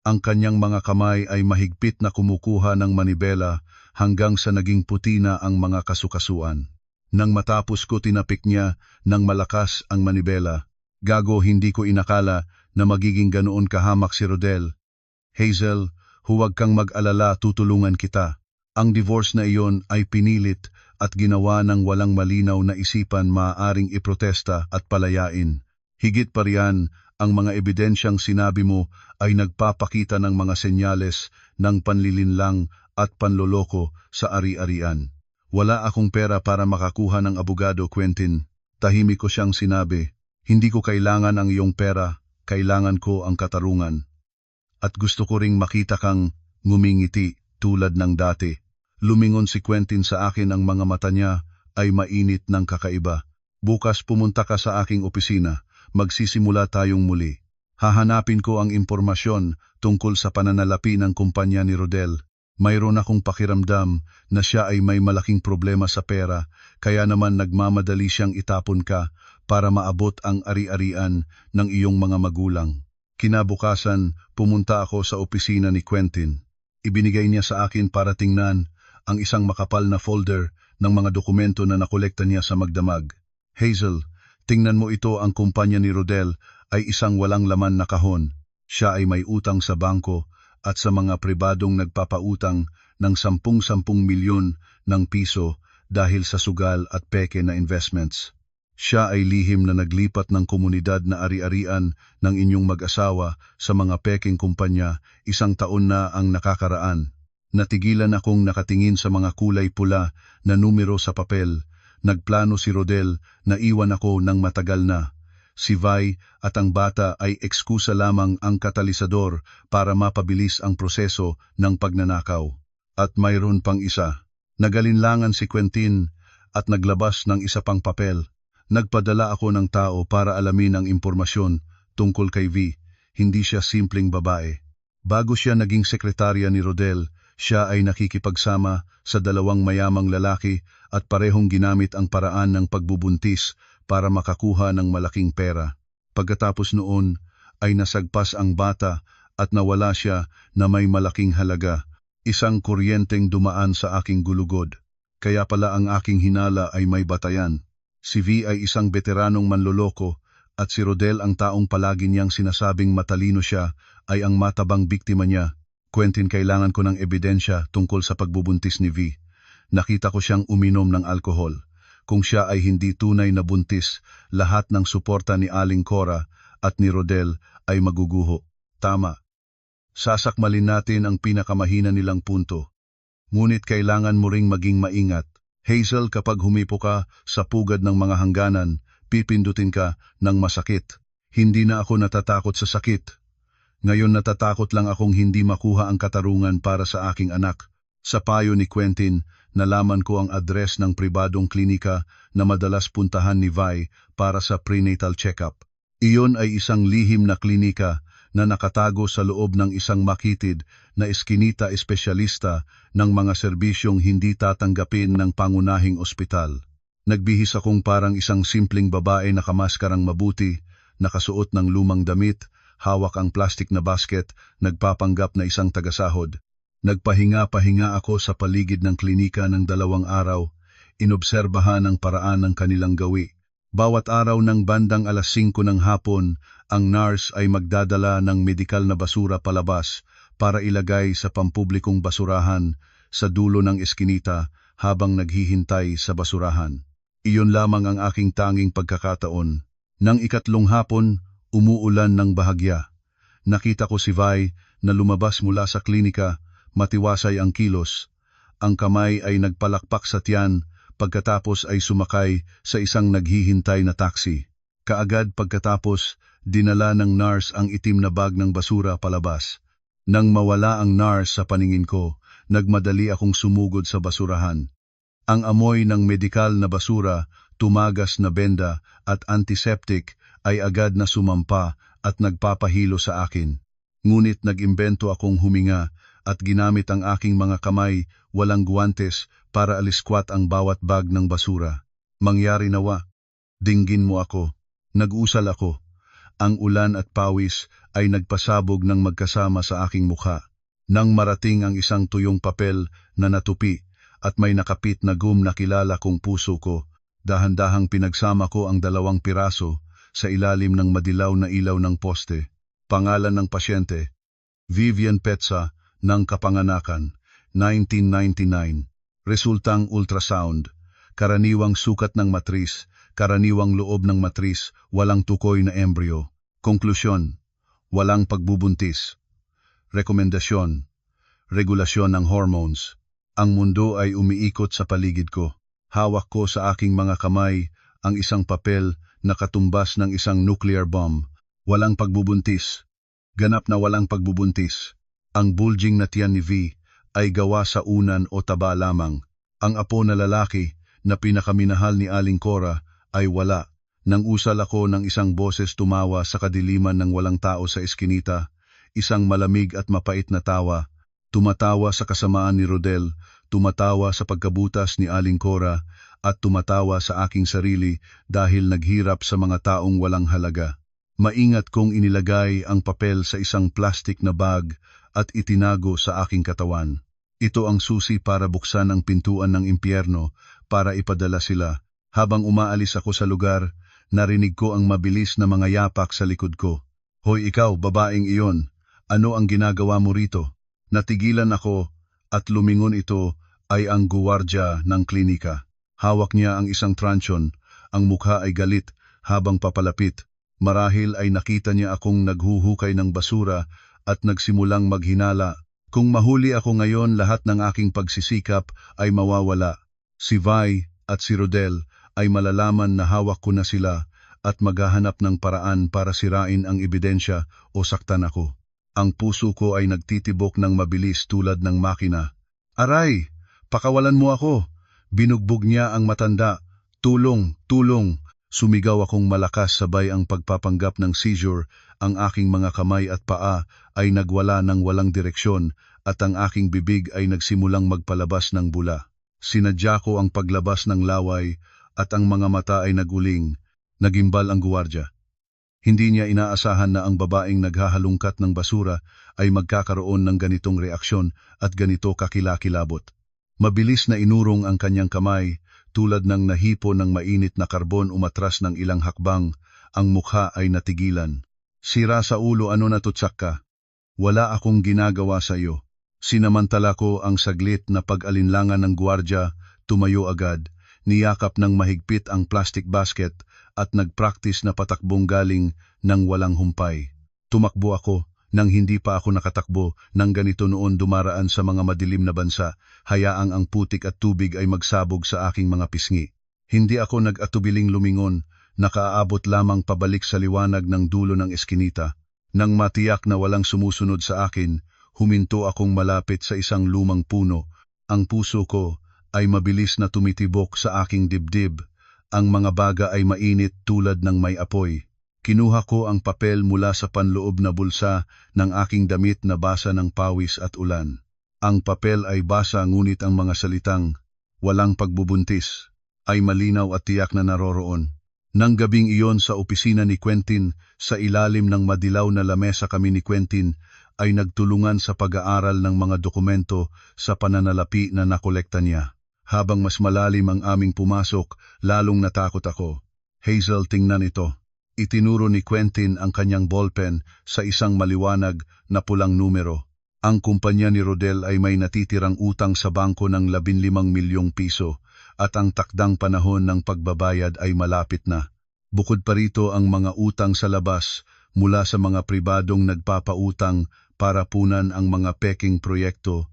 Ang kanyang mga kamay ay mahigpit na kumukuha ng manibela hanggang sa naging puti na ang mga kasukasuan. Nang matapos ko tinapik niya ng malakas ang manibela. Gago, hindi ko inakala na magiging ganoon kahamak si Rodel. Hazel, huwag kang mag-alala, tutulungan kita. Ang divorce na iyon ay pinilit at ginawa ng walang malinaw na isipan, maaaring iprotesta at palayain. Higit pa riyan, ang mga ebidensyang sinabi mo ay nagpapakita ng mga senyales ng panlilinlang at panloloko sa ari-arian. Wala akong pera para makakuha ng abogado, Quentin. Tahimik ko siyang sinabi, hindi ko kailangan ang iyong pera, kailangan ko ang katarungan. At gusto ko ring makita kang ngumingiti tulad ng dati. Lumingon si Quentin sa akin, ang mga mata niya ay mainit ng kakaiba. Bukas pumunta ka sa aking opisina, magsisimula tayong muli. Hahanapin ko ang impormasyon tungkol sa pananalapi ng kumpanya ni Rodel. Mayroon akong pakiramdam na siya ay may malaking problema sa pera, kaya naman nagmamadali siyang itapon ka para maabot ang ari-arian ng iyong mga magulang. Kinabukasan, pumunta ako sa opisina ni Quentin. Ibinigay niya sa akin para tingnan ang isang makapal na folder ng mga dokumento na nakolekta niya sa magdamag. Hazel, tingnan mo ito, ang kumpanya ni Rodel ay isang walang laman na kahon. Siya ay may utang sa bangko at sa mga pribadong nagpapautang ng 10 milyon ng piso dahil sa sugal at peke na investments. Siya ay lihim na naglipat ng komunidad na ari-arian ng inyong mag-asawa sa mga pekeng kumpanya. 1 taon na ang nakakaraan. Natigilan akong nakatingin sa mga kulay pula na numero sa papel. Nagplano si Rodel na iwan ako ng matagal na. Si Vi at ang bata ay ekskusa lamang, ang katalisador para mapabilis ang proseso ng pagnanakaw. At mayroon pang isa. Nagalinlangan si Quentin at naglabas ng isa pang papel. Nagpadala ako ng tao para alamin ang impormasyon tungkol kay Vi. Hindi siya simpleng babae. Bago siya naging sekretarya ni Rodel, siya ay nakikipagsama sa 2 mayamang lalaki at parehong ginamit ang paraan ng pagbubuntis para makakuha ng malaking pera. Pagkatapos noon ay nasagpas ang bata at nawala siya na may malaking halaga. Isang kuryenteng dumaan sa aking gulugod. Kaya pala ang aking hinala ay may batayan. Si Vi ay isang veteranong manloloko at si Rodel, ang taong palagi niyang sinasabing matalino siya, ay ang matabang biktima niya. Quentin, kailangan ko ng ebidensya tungkol sa pagbubuntis ni Vi. Nakita ko siyang uminom ng alkohol. Kung siya ay hindi tunay na buntis, lahat ng suporta ni Aling Cora at ni Rodel ay maguguho. Tama. Sasakmalin natin ang pinakamahina nilang punto. Ngunit kailangan mo ring maging maingat. Hazel, kapag humipo ka sa pugad ng mga hangganan, pipindutin ka ng masakit. Hindi na ako natatakot sa sakit. Ngayon natatakot lang akong hindi makuha ang katarungan para sa aking anak. Sa payo ni Quentin, nalaman ko ang address ng pribadong klinika na madalas puntahan ni Vi para sa prenatal check-up. Iyon ay isang lihim na klinika na nakatago sa loob ng isang makitid na eskinita, espesyalista ng mga serbisyong hindi tatanggapin ng pangunahing ospital. Nagbihis akong parang isang simpleng babae, nakamaskarang mabuti, nakasuot ng lumang damit, hawak ang plastic na basket, nagpapanggap na isang tagasahod. Nagpahinga-pahinga ako sa paligid ng klinika ng 2 araw, inobserbahan ang paraan ng kanilang gawi. Bawat araw ng bandang 5:00 ng hapon, ang nurse ay magdadala ng medikal na basura palabas para ilagay sa pampublikong basurahan sa dulo ng eskinita habang naghihintay sa basurahan. Iyon lamang ang aking tanging pagkakataon. Nang 3 hapon, umuulan ng bahagya. Nakita ko si Vi na lumabas mula sa klinika. Matiwasay ang kilos. Ang kamay ay nagpalakpak sa tiyan, pagkatapos ay sumakay sa isang naghihintay na taxi. Kaagad pagkatapos, dinala ng nurse ang itim na bag ng basura palabas. Nang mawala ang nurse sa paningin ko, nagmadali akong sumugod sa basurahan. Ang amoy ng medikal na basura, tumagas na benda at antiseptic ay agad na sumampa at nagpapahilo sa akin. Ngunit nag-imbento akong huminga at ginamit ang aking mga kamay, walang guwantes, para aliskwat ang bawat bag ng basura. Mangyari nawa. Dinggin mo ako. Nag-usal ako. Ang ulan at pawis ay nagpasabog ng magkasama sa aking mukha. Nang marating ang isang tuyong papel na natupi at may nakapit na gum na kilala kong puso ko, dahan-dahang pinagsama ko ang 2 piraso sa ilalim ng madilaw na ilaw ng poste. Pangalan ng pasyente, Vivian Petsa, ng kapanganakan, 1999. Resultang ultrasound, karaniwang sukat ng matris, karaniwang loob ng matris, walang tukoy na embryo. Konklusyon, walang pagbubuntis. Rekomendasyon, regulasyon ng hormones. Ang mundo ay umiikot sa paligid ko. Hawak ko sa aking mga kamay ang isang papel na katumbas ng isang nuclear bomb. Walang pagbubuntis. Ganap na walang pagbubuntis. Ang bulging na tiyan ni Vi ay gawa sa unan o taba lamang. Ang apo na lalaki na pinakaminahal ni Aling Cora ay wala. Nang usal ako ng isang boses tumawa sa kadiliman ng walang tao sa eskinita, isang malamig at mapait na tawa. Tumatawa sa kasamaan ni Rodel, tumatawa sa pagkabutas ni Aling Cora, at tumatawa sa aking sarili dahil naghirap sa mga taong walang halaga. Maingat kong inilagay ang papel sa isang plastik na bag at itinago sa aking katawan. Ito ang susi para buksan ang pintuan ng impyerno para ipadala sila. Habang umaalis ako sa lugar, narinig ko ang mabilis na mga yapak sa likod ko. Hoy ikaw, babaeng iyon, ano ang ginagawa mo rito? Natigilan ako at lumingon. Ito ay ang guwardya ng klinika. Hawak niya ang isang transyon, ang mukha ay galit habang papalapit. Marahil ay nakita niya akong naghuhukay ng basura at nagsimulang maghinala. Kung mahuli ako ngayon, lahat ng aking pagsisikap ay mawawala. Si Vi at si Rodel ay malalaman na hawak ko na sila at maghahanap ng paraan para sirain ang ebidensya o saktan ako. Ang puso ko ay nagtitibok ng mabilis tulad ng makina. Aray! Pakawalan mo ako! Binugbog niya ang matanda. Tulong! Tulong! Sumigaw akong malakas sabay ang pagpapanggap ng seizure. Ang aking mga kamay at paa ay nagwala ng walang direksyon at ang aking bibig ay nagsimulang magpalabas ng bula. Sinadya ko ang paglabas ng laway at ang mga mata ay naguling. Nagimbal ang guwardya. Hindi niya inaasahan na ang babaeng naghahalungkat ng basura ay magkakaroon ng ganitong reaksyon at ganito kakilakilabot. Mabilis na inurong ang kanyang kamay. Tulad ng nahipo ng mainit na karbon umatras ng ilang hakbang, ang mukha ay natigilan. Sira sa ulo, ano natutsak ka? Wala akong ginagawa sa iyo. Sinamantala ko ang saglit na pag-alinlangan ng guwardya, tumayo agad, niyakap ng mahigpit ang plastic basket at nagpractice na patakbong galing ng walang humpay. Tumakbo ako. Nang hindi pa ako nakatakbo nang ganito noon dumaraan sa mga madilim na bansa, hayaang ang putik at tubig ay magsabog sa aking mga pisngi. Hindi ako nag-atubiling lumingon, nakaaabot lamang pabalik sa liwanag ng dulo ng eskinita. Nang matiyak na walang sumusunod sa akin, huminto akong malapit sa isang lumang puno. Ang puso ko ay mabilis na tumitibok sa aking dibdib. Ang mga baga ay mainit tulad ng may apoy. Kinuha ko ang papel mula sa panloob na bulsa ng aking damit na basa ng pawis at ulan. Ang papel ay basa ngunit ang mga salitang, walang pagbubuntis, ay malinaw at tiyak na naroroon. Nang gabing iyon sa opisina ni Quentin, sa ilalim ng madilaw na lamesa kami ni Quentin, ay nagtulungan sa pag-aaral ng mga dokumento sa pananalapi na nakolekta niya. Habang mas malalim ang aming pumasok, lalong natakot ako. Hazel, tingnan ito. Itinuro ni Quentin ang kanyang ballpen sa isang maliwanag na pulang numero. Ang kumpanya ni Rodel ay may natitirang utang sa bangko ng 15 milyong piso at ang takdang panahon ng pagbabayad ay malapit na. Bukod pa rito ang mga utang sa labas mula sa mga pribadong nagpapautang para punan ang mga peking proyekto.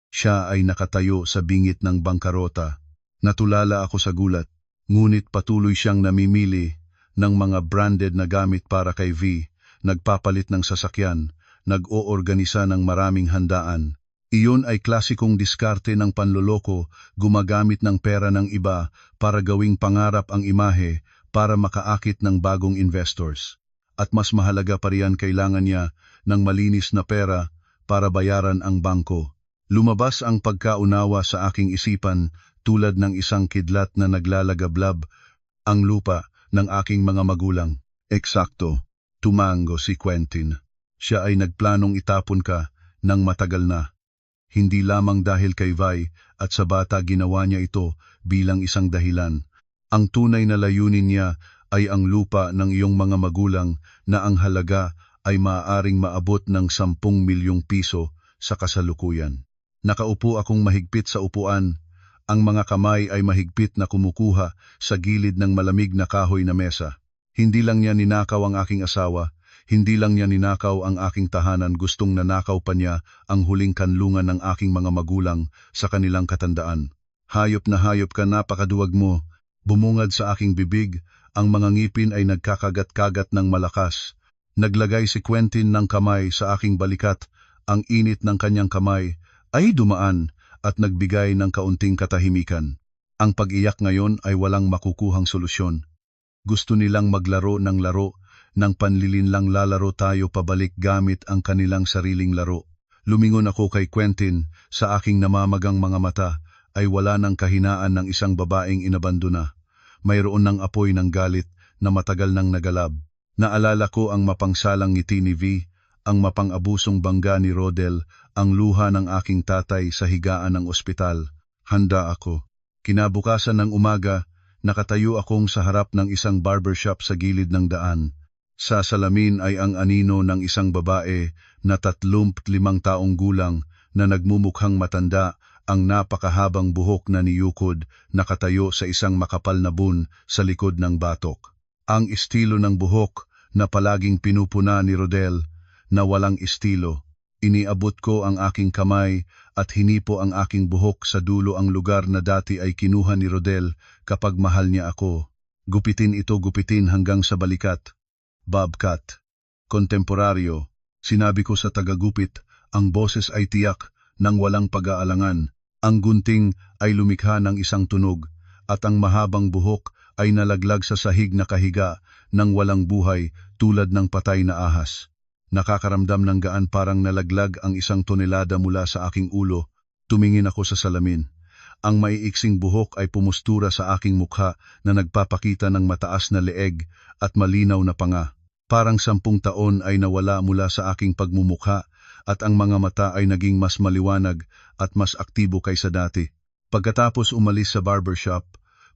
Siya ay nakatayo sa bingit ng bangkarota. Natulala ako sa gulat, ngunit patuloy siyang namimili ng mga branded na gamit para kay V, nagpapalit ng sasakyan, nag-oorganisa ng maraming handaan. Iyon ay klasikong diskarte ng panloloko, gumagamit ng pera ng iba para gawing pangarap ang imahe para makaakit ng bagong investors. At mas mahalaga pa riyan, kailangan niya ng malinis na pera para bayaran ang bangko. Lumabas ang pagkaunawa sa aking isipan tulad ng isang kidlat na naglalagablab ang lupa ng aking mga magulang. Eksakto, tumango si Quentin. Siya ay nagplanong itapon ka ng matagal na. Hindi lamang dahil kay Vi at sa bata ginawa niya ito bilang isang dahilan. Ang tunay na layunin niya ay ang lupa ng iyong mga magulang na ang halaga ay maaaring maabot ng 10 milyong piso sa kasalukuyan. Nakaupo akong mahigpit sa upuan. Ang mga kamay ay mahigpit na kumukuha sa gilid ng malamig na kahoy na mesa. Hindi lang niya ninakaw ang aking asawa, hindi lang niya ninakaw ang aking tahanan, gustong nanakaw pa niya ang huling kanlungan ng aking mga magulang sa kanilang katandaan. Hayop na hayop ka, napakaduwag mo. Bumungad sa aking bibig, ang mga ngipin ay nagkakagat-kagat ng malakas. Naglagay si Quentin ng kamay sa aking balikat, ang init ng kanyang kamay ay dumaan at nagbigay ng kaunting katahimikan. Ang pag-iyak ngayon ay walang makukuhang solusyon. Gusto nilang maglaro ng laro, ng panlilinlang lalaro tayo pabalik gamit ang kanilang sariling laro. Lumingon ako kay Quentin, sa aking namamagang mga mata ay wala ng kahinaan ng isang babaeng inabandona. Mayroon ng apoy ng galit na matagal nang nagalab. Naalala ko ang mapangsalang ngiti ni V, ang mapang-abusong bangga ni Rodel, ang luha ng aking tatay sa higaan ng ospital. Handa ako. Kinabukasan ng umaga, nakatayo akong sa harap ng isang barbershop sa gilid ng daan. Sa salamin ay ang anino ng isang babae na 35 taong gulang na nagmumukhang matanda, ang napakahabang buhok na niyukod, nakatayo sa isang makapal na bun sa likod ng batok. Ang estilo ng buhok na palaging pinupuna ni Rodel na walang estilo. Iniabot ko ang aking kamay at hinipo ang aking buhok sa dulo ang lugar na dati ay kinuha ni Rodel kapag mahal niya ako. Gupitin ito, gupitin hanggang sa balikat. Bobcat. Kontemporaryo. Sinabi ko sa tagagupit, ang boses ay tiyak nang walang pag-aalangan. Ang gunting ay lumikha ng isang tunog at ang mahabang buhok ay nalaglag sa sahig na kahiga ng walang buhay tulad ng patay na ahas. Nakakaramdam ng gaan, parang nalaglag ang isang tonelada mula sa aking ulo. Tumingin ako sa salamin. Ang maiiksing buhok ay pumustura sa aking mukha na nagpapakita ng mataas na leeg at malinaw na panga. Parang 10 taon ay nawala mula sa aking pagmumukha at ang mga mata ay naging mas maliwanag at mas aktibo kaysa dati. Pagkatapos umalis sa barbershop,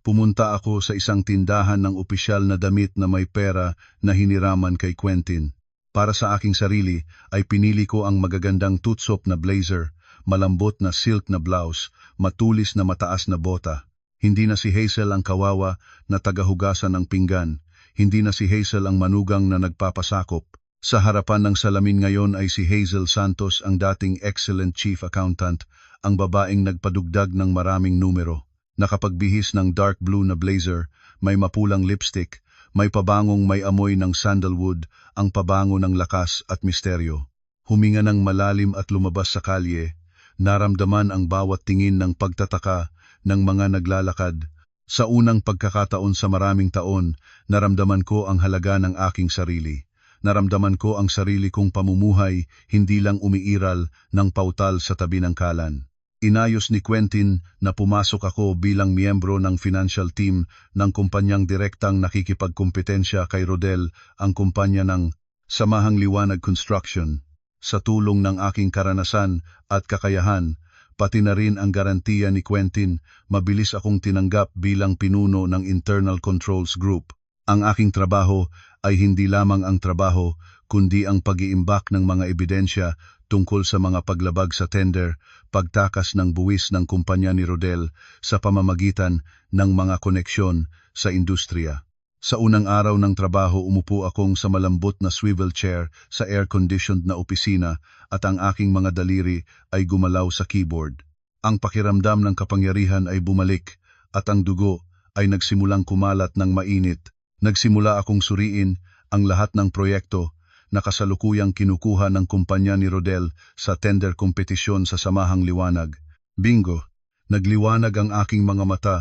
pumunta ako sa isang tindahan ng opisyal na damit na may pera na hiniraman kay Quentin. Para sa aking sarili ay pinili ko ang magagandang tutsop na blazer, malambot na silk na blouse, matulis na mataas na bota. Hindi na si Hazel ang kawawa na tagahugasan ng pinggan. Hindi na si Hazel ang manugang na nagpapasakop. Sa harapan ng salamin ngayon ay si Hazel Santos, ang dating excellent chief accountant, ang babaeng nagpadugdag ng maraming numero. Nakapagbihis ng dark blue na blazer, may mapulang lipstick, may pabangong may amoy ng sandalwood, ang pabango ng lakas at misteryo. Huminga ng malalim at lumabas sa kalye, naramdaman ang bawat tingin ng pagtataka ng mga naglalakad. Sa unang pagkakataon sa maraming taon, naramdaman ko ang halaga ng aking sarili. Naramdaman ko ang sarili kong pamumuhay, hindi lang umiiral ng pautal sa tabi ng kalan. Inayos ni Quentin na pumasok ako bilang miyembro ng financial team ng kumpanyang direktang nakikipagkompetensya kay Rodel, ang kumpanya ng Samahang Liwanag Construction. Sa tulong ng aking karanasan at kakayahan, pati na rin ang garantiya ni Quentin, mabilis akong tinanggap bilang pinuno ng Internal Controls Group. Ang aking trabaho ay hindi lamang ang trabaho, kundi ang pag-iimbak ng mga ebidensya tungkol sa mga paglabag sa tender, pagtakas ng buwis ng kumpanya ni Rodel sa pamamagitan ng mga koneksyon sa industriya. Sa unang araw ng trabaho, umupo akong sa malambot na swivel chair sa air-conditioned na opisina at ang aking mga daliri ay gumalaw sa keyboard. Ang pakiramdam ng kapangyarihan ay bumalik at ang dugo ay nagsimulang kumalat ng mainit. Nagsimula akong suriin ang lahat ng proyekto na kasalukuyang kinukuha ng kumpanya ni Rodel sa tender kompetisyon sa Samahang Liwanag. Bingo! Nagliwanag ang aking mga mata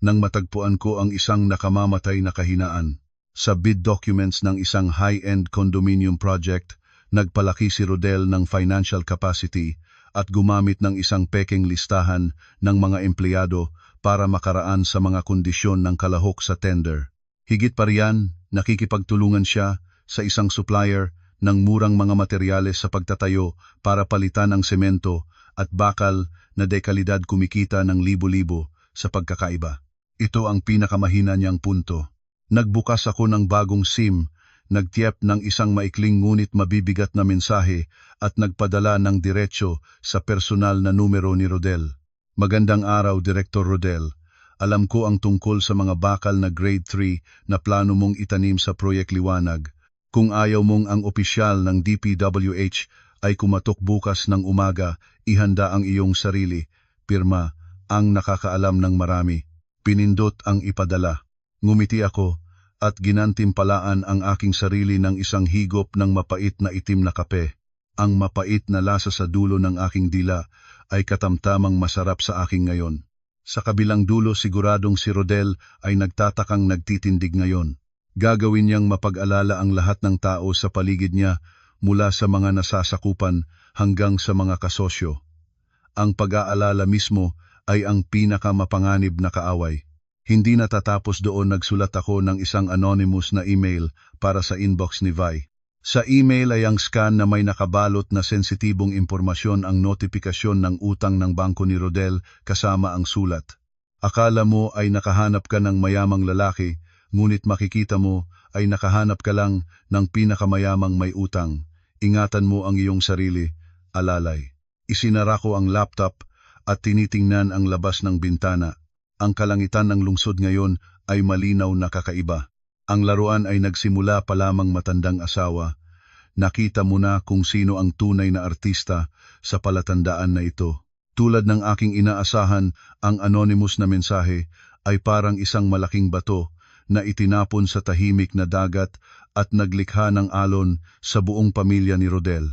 nang matagpuan ko ang isang nakamamatay na kahinaan. Sa bid documents ng isang high-end condominium project, nagpalaki si Rodel ng financial capacity at gumamit ng isang pekeng listahan ng mga empleyado para makaraan sa mga kondisyon ng kalahok sa tender. Higit pa riyan, nakikipagtulungan siya sa isang supplier ng murang mga materyales sa pagtatayo para palitan ang semento at bakal na dekalidad, kumikita ng libo-libo sa pagkakaiba. Ito ang pinakamahina niyang punto. Nagbukas ako ng bagong SIM, nagtiep ng isang maikling ngunit mabibigat na mensahe at nagpadala ng diretsyo sa personal na numero ni Rodel. Magandang araw, Direktor Rodel. Alam ko ang tungkol sa mga bakal na grade 3 na plano mong itanim sa Project Liwanag. Kung ayaw mong ang opisyal ng DPWH ay kumatok bukas ng umaga, ihanda ang iyong sarili. Pirma, ang nakakaalam ng marami. Pinindot ang ipadala. Ngumiti ako at ginantimpalaan ang aking sarili ng isang higop ng mapait na itim na kape. Ang mapait na lasa sa dulo ng aking dila ay katamtamang masarap sa akin ngayon. Sa kabilang dulo siguradong si Rodel ay nagtatakang nagtitindig ngayon. Gagawin niyang mapag-alala ang lahat ng tao sa paligid niya mula sa mga nasasakupan hanggang sa mga kasosyo. Ang pag-aalala mismo ay ang pinakamapanganib na kaaway. Hindi natatapos doon, nagsulat ako ng isang anonymous na email para sa inbox ni Vi. Sa email ay ang scan na may nakabalot na sensitibong impormasyon, ang notifikasyon ng utang ng bangko ni Rodel kasama ang sulat. Akala mo ay nakahanap ka ng mayamang lalaki, ngunit makikita mo ay nakahanap ka lang ng pinakamayamang may utang. Ingatan mo ang iyong sarili, alalay. Isinara ko ang laptop at tinitingnan ang labas ng bintana. Ang kalangitan ng lungsod ngayon ay malinaw na kakaiba. Ang laruan ay nagsimula pa lamang, matandang asawa. Nakita mo na kung sino ang tunay na artista sa palatandaan na ito. Tulad ng aking inaasahan, ang anonymous na mensahe ay parang isang malaking bato na itinapon sa tahimik na dagat at naglikha ng alon sa buong pamilya ni Rodel.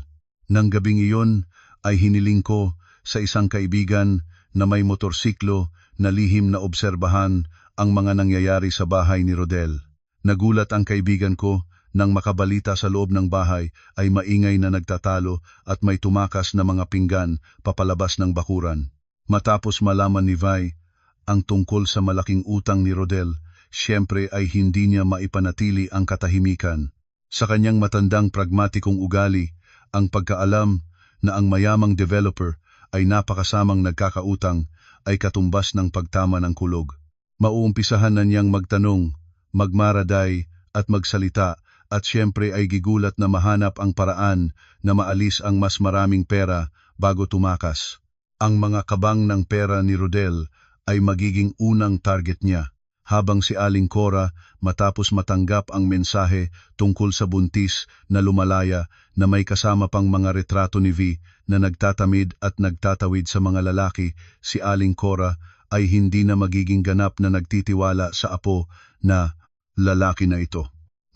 Nang gabing iyon ay hiniling ko sa isang kaibigan na may motorsiklo na lihim na obserbahan ang mga nangyayari sa bahay ni Rodel. Nagulat ang kaibigan ko nang makabalita sa loob ng bahay ay maingay na nagtatalo at may tumakas na mga pinggan papalabas ng bakuran. Matapos malaman ni Vi ang tungkol sa malaking utang ni Rodel, siyempre ay hindi niya maipanatili ang katahimikan. Sa kanyang matandang pragmatikong ugali, ang pagkaalam na ang mayamang developer ay napakasamang nagkakautang ay katumbas ng pagtama ng kulog. Mauumpisahan na niyang magtanong, magmaraday at magsalita, at siyempre ay gigulat na mahanap ang paraan na maalis ang mas maraming pera bago tumakas. Ang mga kabang ng pera ni Rodel ay magiging unang target niya, habang si Aling Cora, matapos matanggap ang mensahe tungkol sa buntis na lumalaya na may kasama pang mga retrato ni V na nagtatamid at nagtatawid sa mga lalaki, si Aling Cora ay hindi na magiging ganap na nagtitiwala sa apo na lalaki na ito.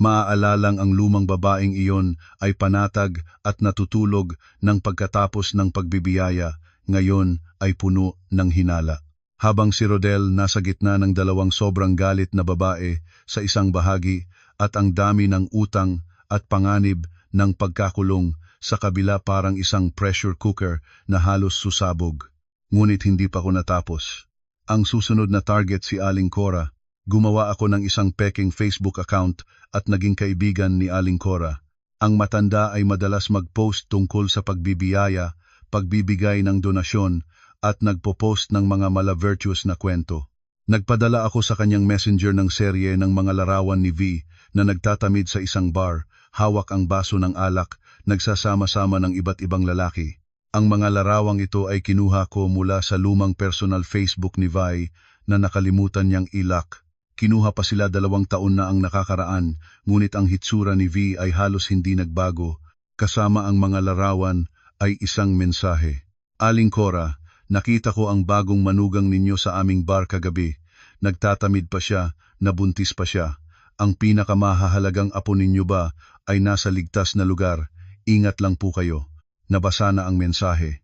Maaalalang ang lumang babaeng iyon ay panatag at natutulog ng pagkatapos ng pagbibiyaya, ngayon ay puno ng hinala. Habang si Rodel nasa gitna ng dalawang sobrang galit na babae sa isang bahagi at ang dami ng utang at panganib ng pagkakulong sa kabila, parang isang pressure cooker na halos susabog. Ngunit hindi pa ko natapos. Ang susunod na target si Aling Cora. Gumawa ako ng isang peking Facebook account at naging kaibigan ni Aling Cora. Ang matanda ay madalas mag-post tungkol sa pagbibiyaya, pagbibigay ng donasyon, at nagpo-post ng mga mala-virtuous na kwento. Nagpadala ako sa kanyang messenger ng serye ng mga larawan ni V na nagtatamid sa isang bar, hawak ang baso ng alak, nagsasama-sama ng iba't ibang lalaki. Ang mga larawang ito ay kinuha ko mula sa lumang personal Facebook ni Vi na nakalimutan niyang ilak. Kinuha pa sila 2 taon na ang nakakaraan, ngunit ang hitsura ni V ay halos hindi nagbago. Kasama ang mga larawan ay isang mensahe. Aling Cora, nakita ko ang bagong manugang ninyo sa aming bar kagabi. Nagtatamid pa siya, nabuntis pa siya. Ang pinakamahahalagang apo ninyo ba ay nasa ligtas na lugar. Ingat lang po kayo. Nabasa na ang mensahe.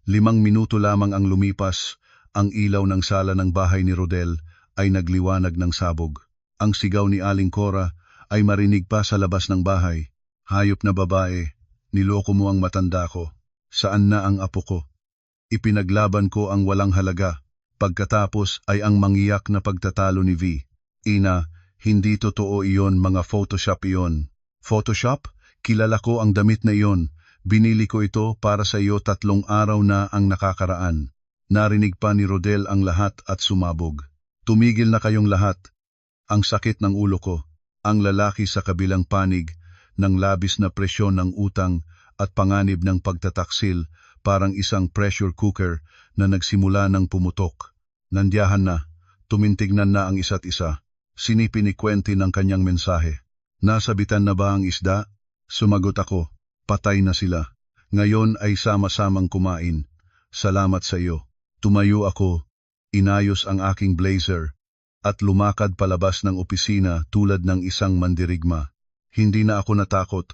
5 minuto lamang ang lumipas, ang ilaw ng sala ng bahay ni Rodel ay nagliwanag ng sabog. Ang sigaw ni Aling Cora ay marinig pa sa labas ng bahay. Hayop na babae, niloko mo ang matanda ko. Saan na ang apo ko? Ipinaglaban ko ang walang halaga. Pagkatapos ay ang mangiyak na pagtatalo ni V. Ina, hindi totoo iyon, mga Photoshop iyon. Photoshop? Kilala ko ang damit na iyon. Binili ko ito para sa iyo 3 araw na ang nakakaraan. Narinig pa ni Rodel ang lahat at sumabog. Tumigil na kayong lahat. Ang sakit ng ulo ko. Ang lalaki sa kabilang panig ng labis na presyon ng utang at panganib ng pagtataksil, parang isang pressure cooker na nagsimula ng pumutok. Nandiyahan na, tumintignan na ang isa't isa. Sinipin ni Quentin ang kanyang mensahe. Nasabitan na ba ang isda? Sumagot ako, patay na sila. Ngayon ay sama-samang kumain. Salamat sa iyo. Tumayo ako, inayos ang aking blazer, at lumakad palabas ng opisina tulad ng isang mandirigma. Hindi na ako natakot,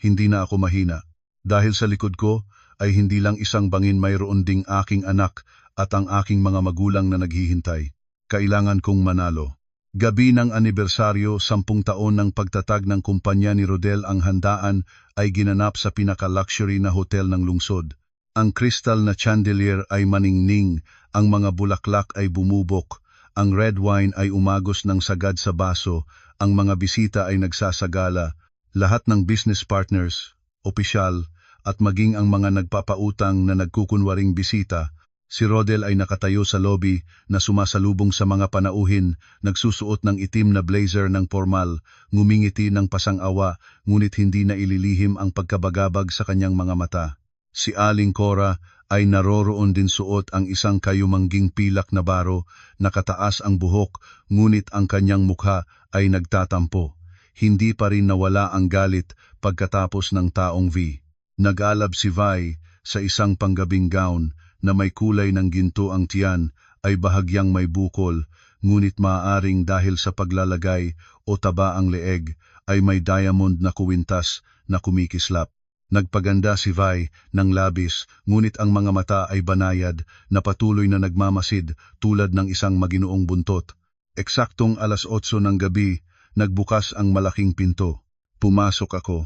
hindi na ako mahina. Dahil sa likod ko ay hindi lang isang bangin, mayroon ding aking anak at ang aking mga magulang na naghihintay. Kailangan kong manalo. Gabi ng anibersaryo, 10 taon ng pagtatag ng kumpanya ni Rodel, ang handaan ay ginanap sa pinaka-luxury na hotel ng lungsod. Ang kristal na chandelier ay maningning, ang mga bulaklak ay bumubok, ang red wine ay umagos ng sagad sa baso, ang mga bisita ay nagsasagala, lahat ng business partners, opisyal, at maging ang mga nagpapautang na nagkukunwaring bisita. Si Rodel ay nakatayo sa lobby na sumasalubong sa mga panauhin, nagsusuot ng itim na blazer ng formal, ngumingiti ng pasang-awa, ngunit hindi na ililihim ang pagkabagabag sa kanyang mga mata. Si Aling Cora ay naroroon din, suot ang isang kayumangging pilak na baro, nakataas ang buhok, ngunit ang kanyang mukha ay nagtatampo. Hindi pa rin nawala ang galit pagkatapos ng taong V. Nag-alab si Vi sa isang panggabing gown na may kulay ng ginto, ang tiyan ay bahagyang may bukol, ngunit maaaring dahil sa paglalagay o taba ang leeg ay may diamond na kuwintas na kumikislap. Nagpaganda si Vi ng labis, ngunit ang mga mata ay banayad na patuloy na nagmamasid tulad ng isang maginoong buntot. Eksaktong 8:00 ng gabi, nagbukas ang malaking pinto. Pumasok ako.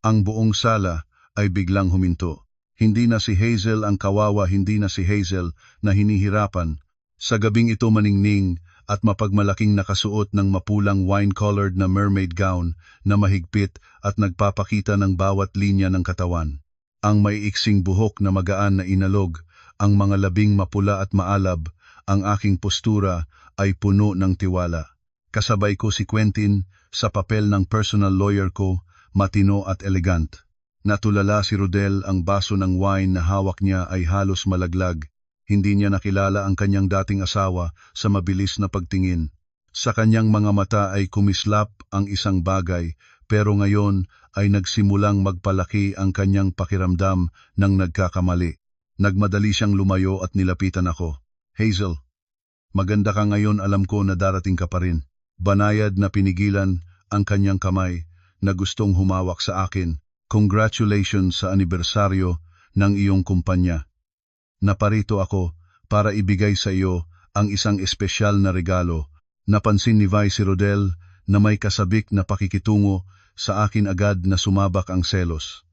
Ang buong sala ay biglang huminto. Hindi na si Hazel ang kawawa, hindi na si Hazel na hinihirapan. Sa gabing ito, maningning at mapagmalaking nakasuot ng mapulang wine-colored na mermaid gown na mahigpit at nagpapakita ng bawat linya ng katawan. Ang maiiksing buhok na magaan na inalog, ang mga labing mapula at maalab, ang aking postura ay puno ng tiwala. Kasabay ko si Quentin sa papel ng personal lawyer ko, matino at elegant. Natulala si Rodel, ang baso ng wine na hawak niya ay halos malaglag. Hindi niya nakilala ang kanyang dating asawa sa mabilis na pagtingin. Sa kanyang mga mata ay kumislap ang isang bagay, pero ngayon ay nagsimulang magpalaki ang kanyang pakiramdam ng nagkakamali. Nagmadali siyang lumayo at nilapitan ako. Hazel, maganda ka ngayon, alam ko na darating ka pa rin. Banayad na pinigilan ang kanyang kamay na gustong humawak sa akin. Congratulations sa anibersaryo ng iyong kumpanya. Naparito ako para ibigay sa iyo ang isang espesyal na regalo. Napansin ni Vi si Rodel na may kasabik na pakikitungo sa akin, agad na sumabak ang selos.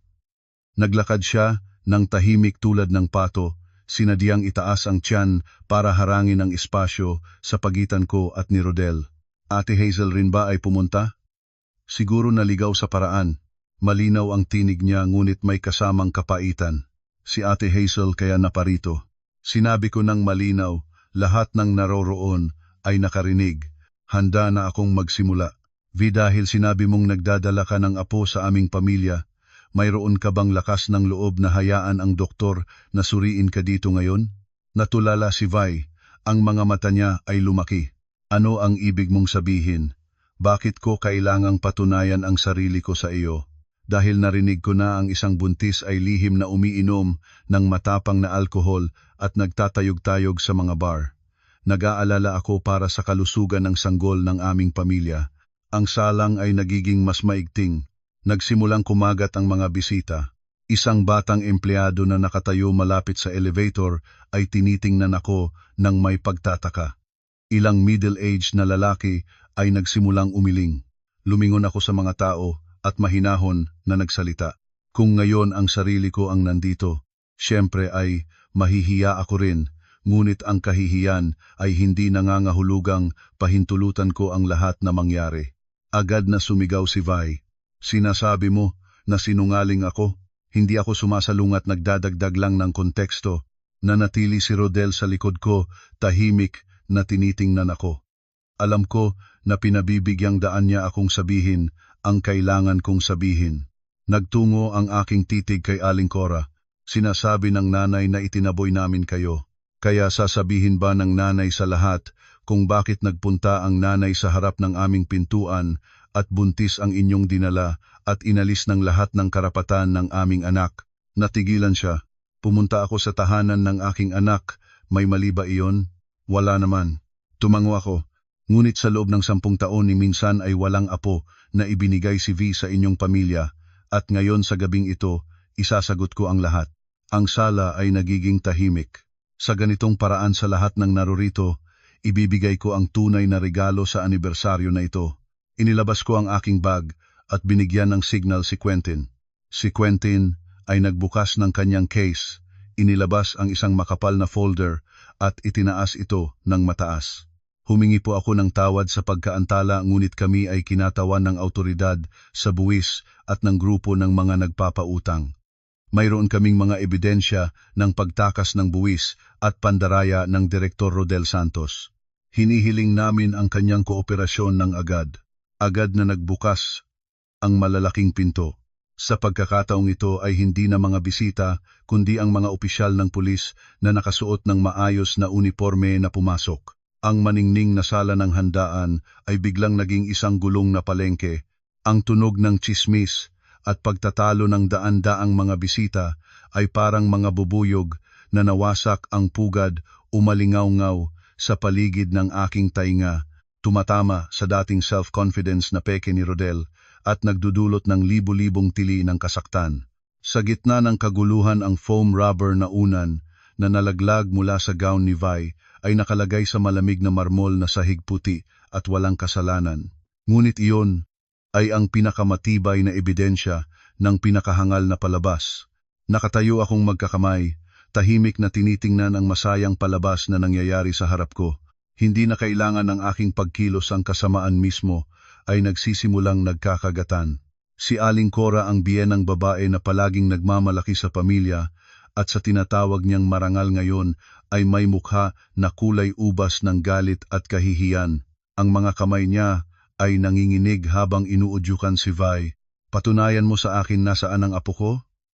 Naglakad siya ng tahimik tulad ng pato, sinadyang itaas ang tiyan para harangin ang espasyo sa pagitan ko at ni Rodel. Ate Hazel rin ba ay pumunta? Siguro naligaw sa paraan. Malinaw ang tinig niya, ngunit may kasamang kapaitan. Si Ate Hazel kaya naparito. Sinabi ko ng malinaw, lahat ng naroroon ay nakarinig. Handa na akong magsimula. V, dahil sinabi mong nagdadala ka ng apo sa aming pamilya, mayroon ka bang lakas ng loob na hayaan ang doktor na suriin ka dito ngayon? Natulala si Vi, ang mga mata niya ay lumaki. Ano ang ibig mong sabihin? Bakit ko kailangang patunayan ang sarili ko sa iyo? Dahil narinig ko na ang isang buntis ay lihim na umiinom ng matapang na alkohol at nagtatayog-tayog sa mga bar. Nag-aalala ako para sa kalusugan ng sanggol ng aming pamilya. Ang salang ay nagiging mas maigting. Nagsimulang kumagat ang mga bisita. Isang batang empleyado na nakatayo malapit sa elevator ay tinitingnan ako ng may pagtataka. Ilang middle-aged na lalaki ay nagsimulang umiling. Lumingon ako sa mga tao at mahinahon na nagsalita. Kung ngayon ang sarili ko ang nandito, siyempre ay mahihiya ako rin, ngunit ang kahihiyan ay hindi nangangahulugang pahintulutan ko ang lahat na mangyari. Agad na sumigaw si Vi. Sinasabi mo na sinungaling ako? Hindi ako sumasalungat, nagdadagdag lang ng konteksto. Nanatili si Rodel sa likod ko, tahimik na tinitingnan ako. Alam ko na pinabibigyang daan niya akong sabihin ang kailangan kong sabihin. Nagtungo ang aking titig kay Aling Cora. Sinasabi ng nanay na itinaboy namin kayo. Kaya sasabihin ba ng nanay sa lahat kung bakit nagpunta ang nanay sa harap ng aming pintuan at buntis ang inyong dinala at inalis ng lahat ng karapatan ng aming anak? Natigilan siya. Pumunta ako sa tahanan ng aking anak. May mali ba iyon? Wala naman. Tumango ako. Ngunit sa loob ng 10 taon ni minsan ay walang apo na ibinigay si V sa inyong pamilya, at ngayon sa gabing ito, isasagot ko ang lahat. Ang sala ay nagiging tahimik. Sa ganitong paraan sa lahat ng narurito, ibibigay ko ang tunay na regalo sa anibersaryo na ito. Inilabas ko ang aking bag at binigyan ng signal si Quentin. Si Quentin ay nagbukas ng kanyang case, inilabas ang isang makapal na folder at itinaas ito ng mataas. Humingi po ako ng tawad sa pagkaantala ngunit kami ay kinatawan ng autoridad sa buwis at ng grupo ng mga nagpapautang. Mayroon kaming mga ebidensya ng pagtakas ng buwis at pandaraya ng Direktor Rodel Santos. Hinihiling namin ang kanyang kooperasyon ng agad. Agad na nagbukas ang malalaking pinto. Sa pagkakataong ito ay hindi na mga bisita kundi ang mga opisyal ng pulis na nakasuot ng maayos na uniforme na pumasok. Ang maningning na sala ng handaan ay biglang naging isang gulong na palengke. Ang tunog ng tsismis at pagtatalo ng daan-daang mga bisita ay parang mga bubuyog na nawasak ang pugad umalingaw-ngaw sa paligid ng aking tainga, tumatama sa dating self-confidence na peke ni Rodel at nagdudulot ng libu-libong tili ng kasaktan. Sa gitna ng kaguluhan ang foam rubber na unan na nalaglag mula sa gown ni Vi ay nakalagay sa malamig na marmol na sahig puti at walang kasalanan. Ngunit iyon ay ang pinakamatibay na ebidensya ng pinakahangal na palabas. Nakatayo akong magkakamay, tahimik na tinitingnan ang masayang palabas na nangyayari sa harap ko. Hindi na kailangan ng aking pagkilos ang kasamaan mismo ay nagsisimulang nagkakagatan. Si Aling Cora ang biyenang babae na palaging nagmamalaki sa pamilya at sa tinatawag niyang marangal ngayon ay may mukha na kulay ubas ng galit at kahihiyan. Ang mga kamay niya ay nanginginig habang inuudyukan si Vi. Patunayan mo sa akin nasaan ang apo ko?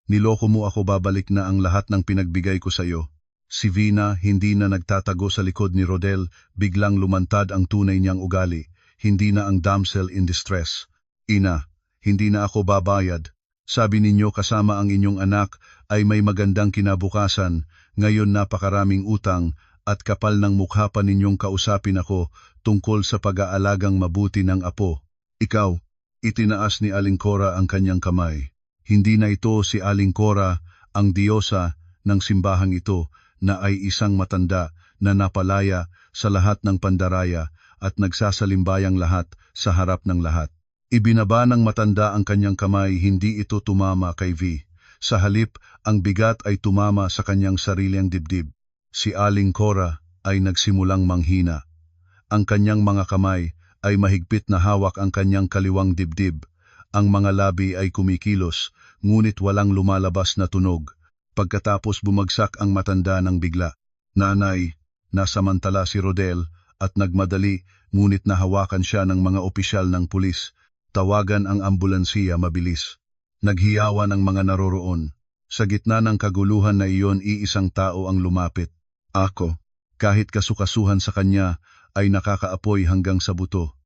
Niloko mo ako, babalik na ang lahat ng pinagbigay ko sa iyo. Si Vina, hindi na nagtatago sa likod ni Rodel, biglang lumantad ang tunay niyang ugali. Hindi na ang damsel in distress. Ina, hindi na ako babayad. Sabi ninyo kasama ang inyong anak ay may magandang kinabukasan, ngayon napakaraming utang at kapal ng mukha pa ninyong kausapin ako tungkol sa pag-aalagang mabuti ng apo. Ikaw, itinaas ni Aling Cora ang kanyang kamay. Hindi na ito si Aling Cora, ang diyosa ng simbahang ito na ay isang matanda na napalaya sa lahat ng pandaraya at nagsasalimbayang lahat sa harap ng lahat. Ibinaba ng matanda ang kanyang kamay, hindi ito tumama kay Vi. Sa halip, ang bigat ay tumama sa kanyang sariling dibdib. Si Aling Cora ay nagsimulang manghina. Ang kanyang mga kamay ay mahigpit na hawak ang kanyang kaliwang dibdib. Ang mga labi ay kumikilos, ngunit walang lumalabas na tunog. Pagkatapos bumagsak ang matanda ng bigla. Nanay, nasamantala si Rodel at nagmadali, ngunit nahawakan siya ng mga opisyal ng pulis. Tawagan ang ambulansiya mabilis. Naghiyawan ang mga naroroon. Sa gitna ng kaguluhan na iyon, iisang tao ang lumapit. Ako, kahit kasukasuhan sa kanya, ay nakakaapoy hanggang sa buto.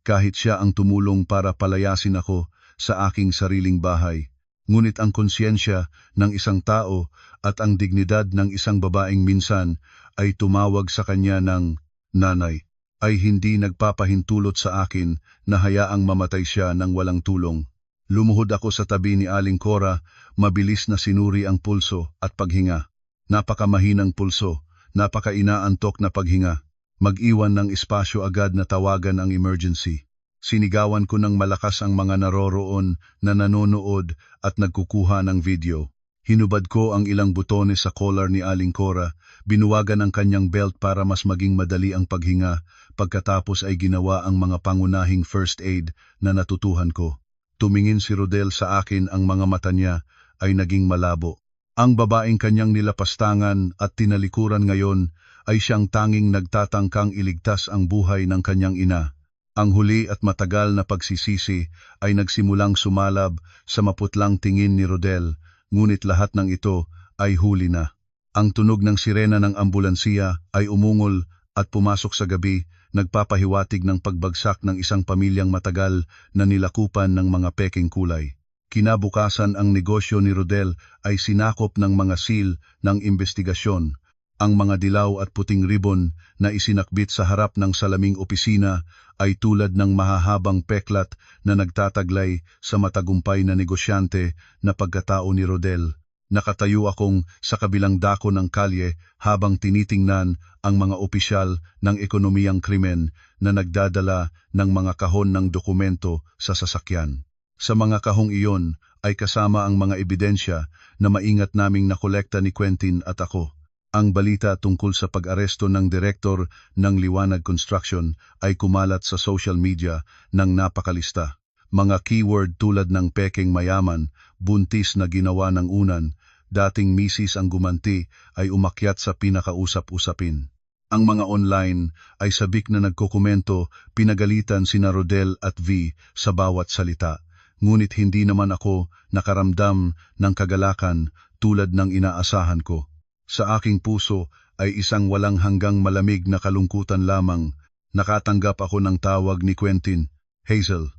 Kahit siya ang tumulong para palayasin ako sa aking sariling bahay. Ngunit ang konsyensya ng isang tao at ang dignidad ng isang babaeng minsan ay tumawag sa kanya ng nanay, ay hindi nagpapahintulot sa akin na hayaang mamatay siya ng walang tulong. Lumuhod ako sa tabi ni Aling Cora, mabilis na sinuri ang pulso at paghinga. Napakamahinang pulso, napakainaantok na paghinga. Mag-iwan ng espasyo agad na tawagan ang emergency. Sinigawan ko ng malakas ang mga naroroon na nanonood at nagkukuha ng video. Hinubad ko ang ilang butones sa collar ni Aling Cora, binuwagan ang kanyang belt para mas maging madali ang paghinga, pagkatapos ay ginawa ang mga pangunahing first aid na natutuhan ko. Tumingin si Rodel sa akin, ang mga mata niya ay naging malabo. Ang babaeng kanyang nilapastangan at tinalikuran ngayon ay siyang tanging nagtatangkang iligtas ang buhay ng kanyang ina. Ang huli at matagal na pagsisisi ay nagsimulang sumalab sa maputlang tingin ni Rodel, ngunit lahat ng ito ay huli na. Ang tunog ng sirena ng ambulansiya ay umungol at pumasok sa gabi, nagpapahiwatig ng pagbagsak ng isang pamilyang matagal na nilakupan ng mga peking kulay. Kinabukasan, ang negosyo ni Rodel ay sinakop ng mga seal ng investigasyon. Ang mga dilaw at puting ribon na isinakbit sa harap ng salaming opisina ay tulad ng mahahabang peklat na nagtataglay sa matagumpay na negosyante na pagkatao ni Rodel. Nakatayo akong sa kabilang dako ng kalye habang tinitingnan ang mga opisyal ng ekonomiyang krimen na nagdadala ng mga kahon ng dokumento sa sasakyan. Sa mga kahong iyon ay kasama ang mga ebidensya na maingat naming nakolekta ni Quentin at ako. Ang balita tungkol sa pag-aresto ng direktor ng Liwanag Construction ay kumalat sa social media ng napakalista. Mga keyword tulad ng pekeng mayaman, buntis na ginawa ng unan, dating misis ang gumanti ay umakyat sa pinakausap-usapin. Ang mga online ay sabik na nagkokomento, pinagalitan sina Rodel at V sa bawat salita. Ngunit hindi naman ako nakaramdam ng kagalakan tulad ng inaasahan ko. Sa aking puso ay isang walang hanggang malamig na kalungkutan lamang. Nakatanggap ako ng tawag ni Quentin. Hazel,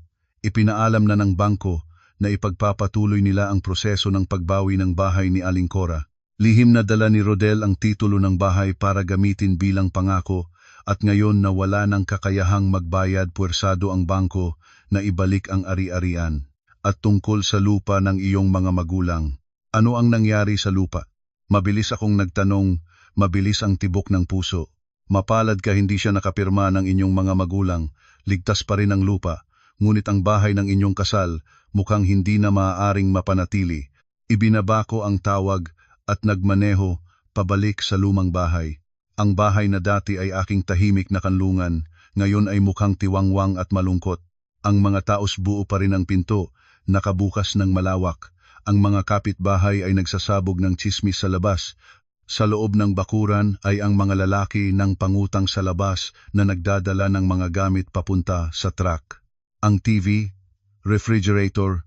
ipinaalam na ng bangko na ipagpapatuloy nila ang proseso ng pagbawi ng bahay ni Aling Cora. Lihim na dala ni Rodel ang titulo ng bahay para gamitin bilang pangako at ngayon na wala ng kakayahang magbayad, puwersado ang bangko na ibalik ang ari-arian. At tungkol sa lupa ng iyong mga magulang, ano ang nangyari sa lupa? Mabilis akong nagtanong, mabilis ang tibok ng puso. Mapalad ka, hindi siya nakapirma ng inyong mga magulang, ligtas pa rin ang lupa. Ngunit ang bahay ng inyong kasal mukhang hindi na maaaring mapanatili. Ibinaba ko ang tawag at nagmaneho pabalik sa lumang bahay. Ang bahay na dati ay aking tahimik na kanlungan, ngayon ay mukhang tiwangwang at malungkot. Ang mga taos buo pa rin ang pinto, nakabukas ng malawak. Ang mga kapitbahay ay nagsasabog ng tsismis sa labas. Sa loob ng bakuran ay ang mga lalaki ng pangutang sa labas na nagdadala ng mga gamit papunta sa truck. Ang TV, refrigerator,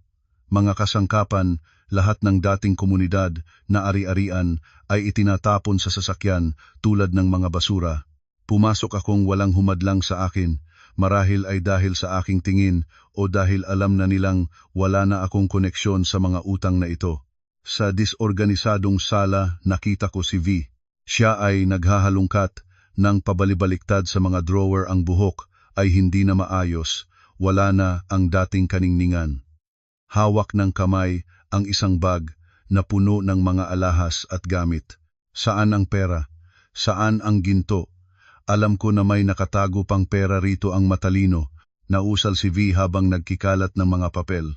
mga kasangkapan, lahat ng dating komunidad na ari-arian ay itinatapon sa sasakyan tulad ng mga basura. Pumasok akong walang humadlang sa akin, marahil ay dahil sa aking tingin o dahil alam na nilang wala na akong koneksyon sa mga utang na ito. Sa disorganisadong sala nakita ko si V. Siya ay naghahalungkat ng pabalibaliktad sa mga drawer, ang buhok ay hindi na maayos. Wala na ang dating kaningningan. Hawak ng kamay ang isang bag na puno ng mga alahas at gamit. Saan ang pera? Saan ang ginto? Alam ko na may nakatago pang pera rito, ang matalino. Nausal si V habang nagkikalat ng mga papel.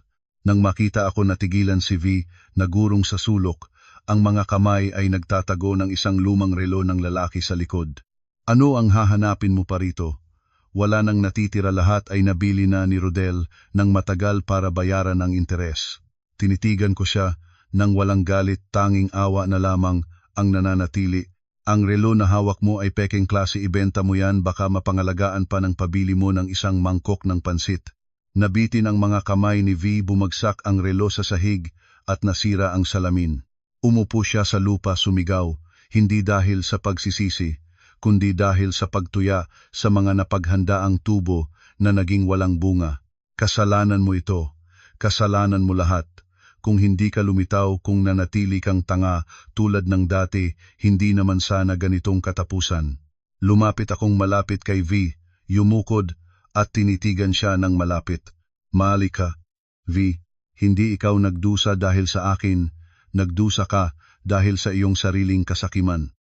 Nang makita ako, natigilan si V, nagurong sa sulok. Ang mga kamay ay nagtatago ng isang lumang relo ng lalaki sa likod. Ano ang hahanapin mo pa rito? Wala nang natitira, lahat ay nabili na ni Rodel ng matagal para bayaran ang interes. Tinitigan ko siya nang walang galit, tanging awa na lamang ang nananatili. Ang relo na hawak mo ay pekeng klase, ibenta mo yan, baka mapangalagaan pa ng pabili mo ng isang mangkok ng pansit. Nabitin ang mga kamay ni V, bumagsak ang relo sa sahig at nasira ang salamin. Umupo siya sa lupa, sumigaw, hindi dahil sa pagsisisi, kundi dahil sa pagtuya sa mga napaghandaang tubo na naging walang bunga. Kasalanan mo ito, kasalanan mo lahat. Kung hindi ka lumitaw, kung nanatili kang tanga tulad ng dati, hindi naman sana ganitong katapusan. Lumapit akong malapit kay V, yumukod at tinitigan siya ng malapit. Mali ka, V, hindi ikaw nagdusa dahil sa akin, nagdusa ka dahil sa iyong sariling kasakiman.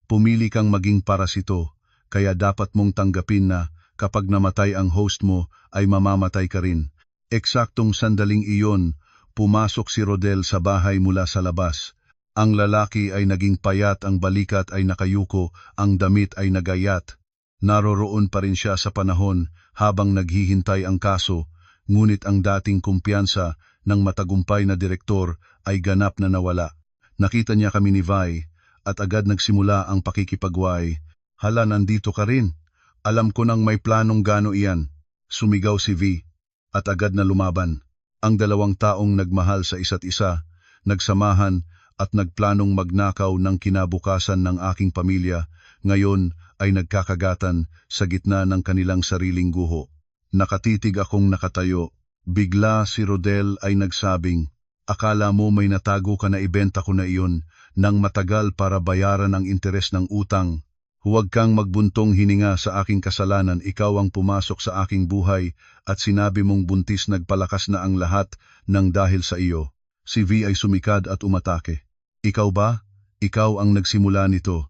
Pumili kang maging parasito, kaya dapat mong tanggapin na kapag namatay ang host mo ay mamamatay ka rin. Eksaktong sandaling iyon, pumasok si Rodel sa bahay mula sa labas. Ang lalaki ay naging payat, ang balikat ay nakayuko, ang damit ay nagayat. Naroroon pa rin siya sa panahon habang naghihintay ang kaso, ngunit ang dating kumpiyansa ng matagumpay na direktor ay ganap na nawala. Nakita niya kami ni Vi at agad nagsimula ang pakikipagway. Hala, nandito ka rin. Alam ko nang may planong gano iyan. Sumigaw si V at agad na lumaban. Ang dalawang taong nagmahal sa isa't isa, nagsamahan at nagplanong magnakaw ng kinabukasan ng aking pamilya, ngayon ay nagkakagatan sa gitna ng kanilang sariling guho. Nakatitig akong nakatayo. Bigla si Rodel ay nagsabing, akala mo may natago ka na ibenta ko na iyon nang matagal para bayaran ang interes ng utang. Huwag kang magbuntong hininga sa aking kasalanan, ikaw ang pumasok sa aking buhay at sinabi mong buntis, nagpalakas na ang lahat ng dahil sa iyo. Si V ay sumikad at umatake. Ikaw ba? Ikaw ang nagsimula nito.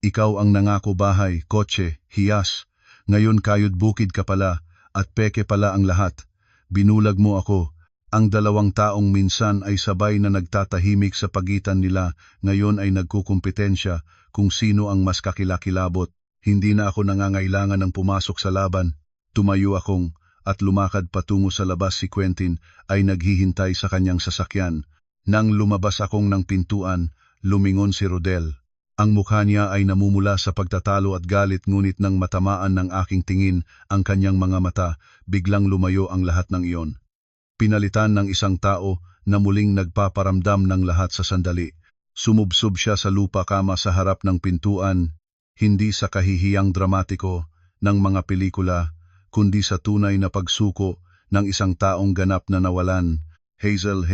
Ikaw ang nangako bahay, kotse, hiyas. Ngayon kayod bukid ka pala, at peke pala ang lahat. Binulag mo ako. Ang dalawang taong minsan ay sabay na nagtatahimik sa pagitan nila, ngayon ay nagkukumpetensya kung sino ang mas kakilakilabot. Hindi na ako nangangailangan ng pumasok sa laban. Tumayo akong, at lumakad patungo sa labas. Si Quentin ay naghihintay sa kanyang sasakyan. Nang lumabas akong ng pintuan, lumingon si Rodel. Ang mukha niya ay namumula sa pagtatalo at galit, ngunit nang matamaan ng aking tingin ang kanyang mga mata, biglang lumayo ang lahat ng iyon. Pinalitan ng isang tao na muling nagpaparamdam ng lahat sa sandali. Sumubsob siya sa lupa kama sa harap ng pintuan, hindi sa kahihiyang dramatiko ng mga pelikula, kundi sa tunay na pagsuko ng isang taong ganap na nawalan. Hazel,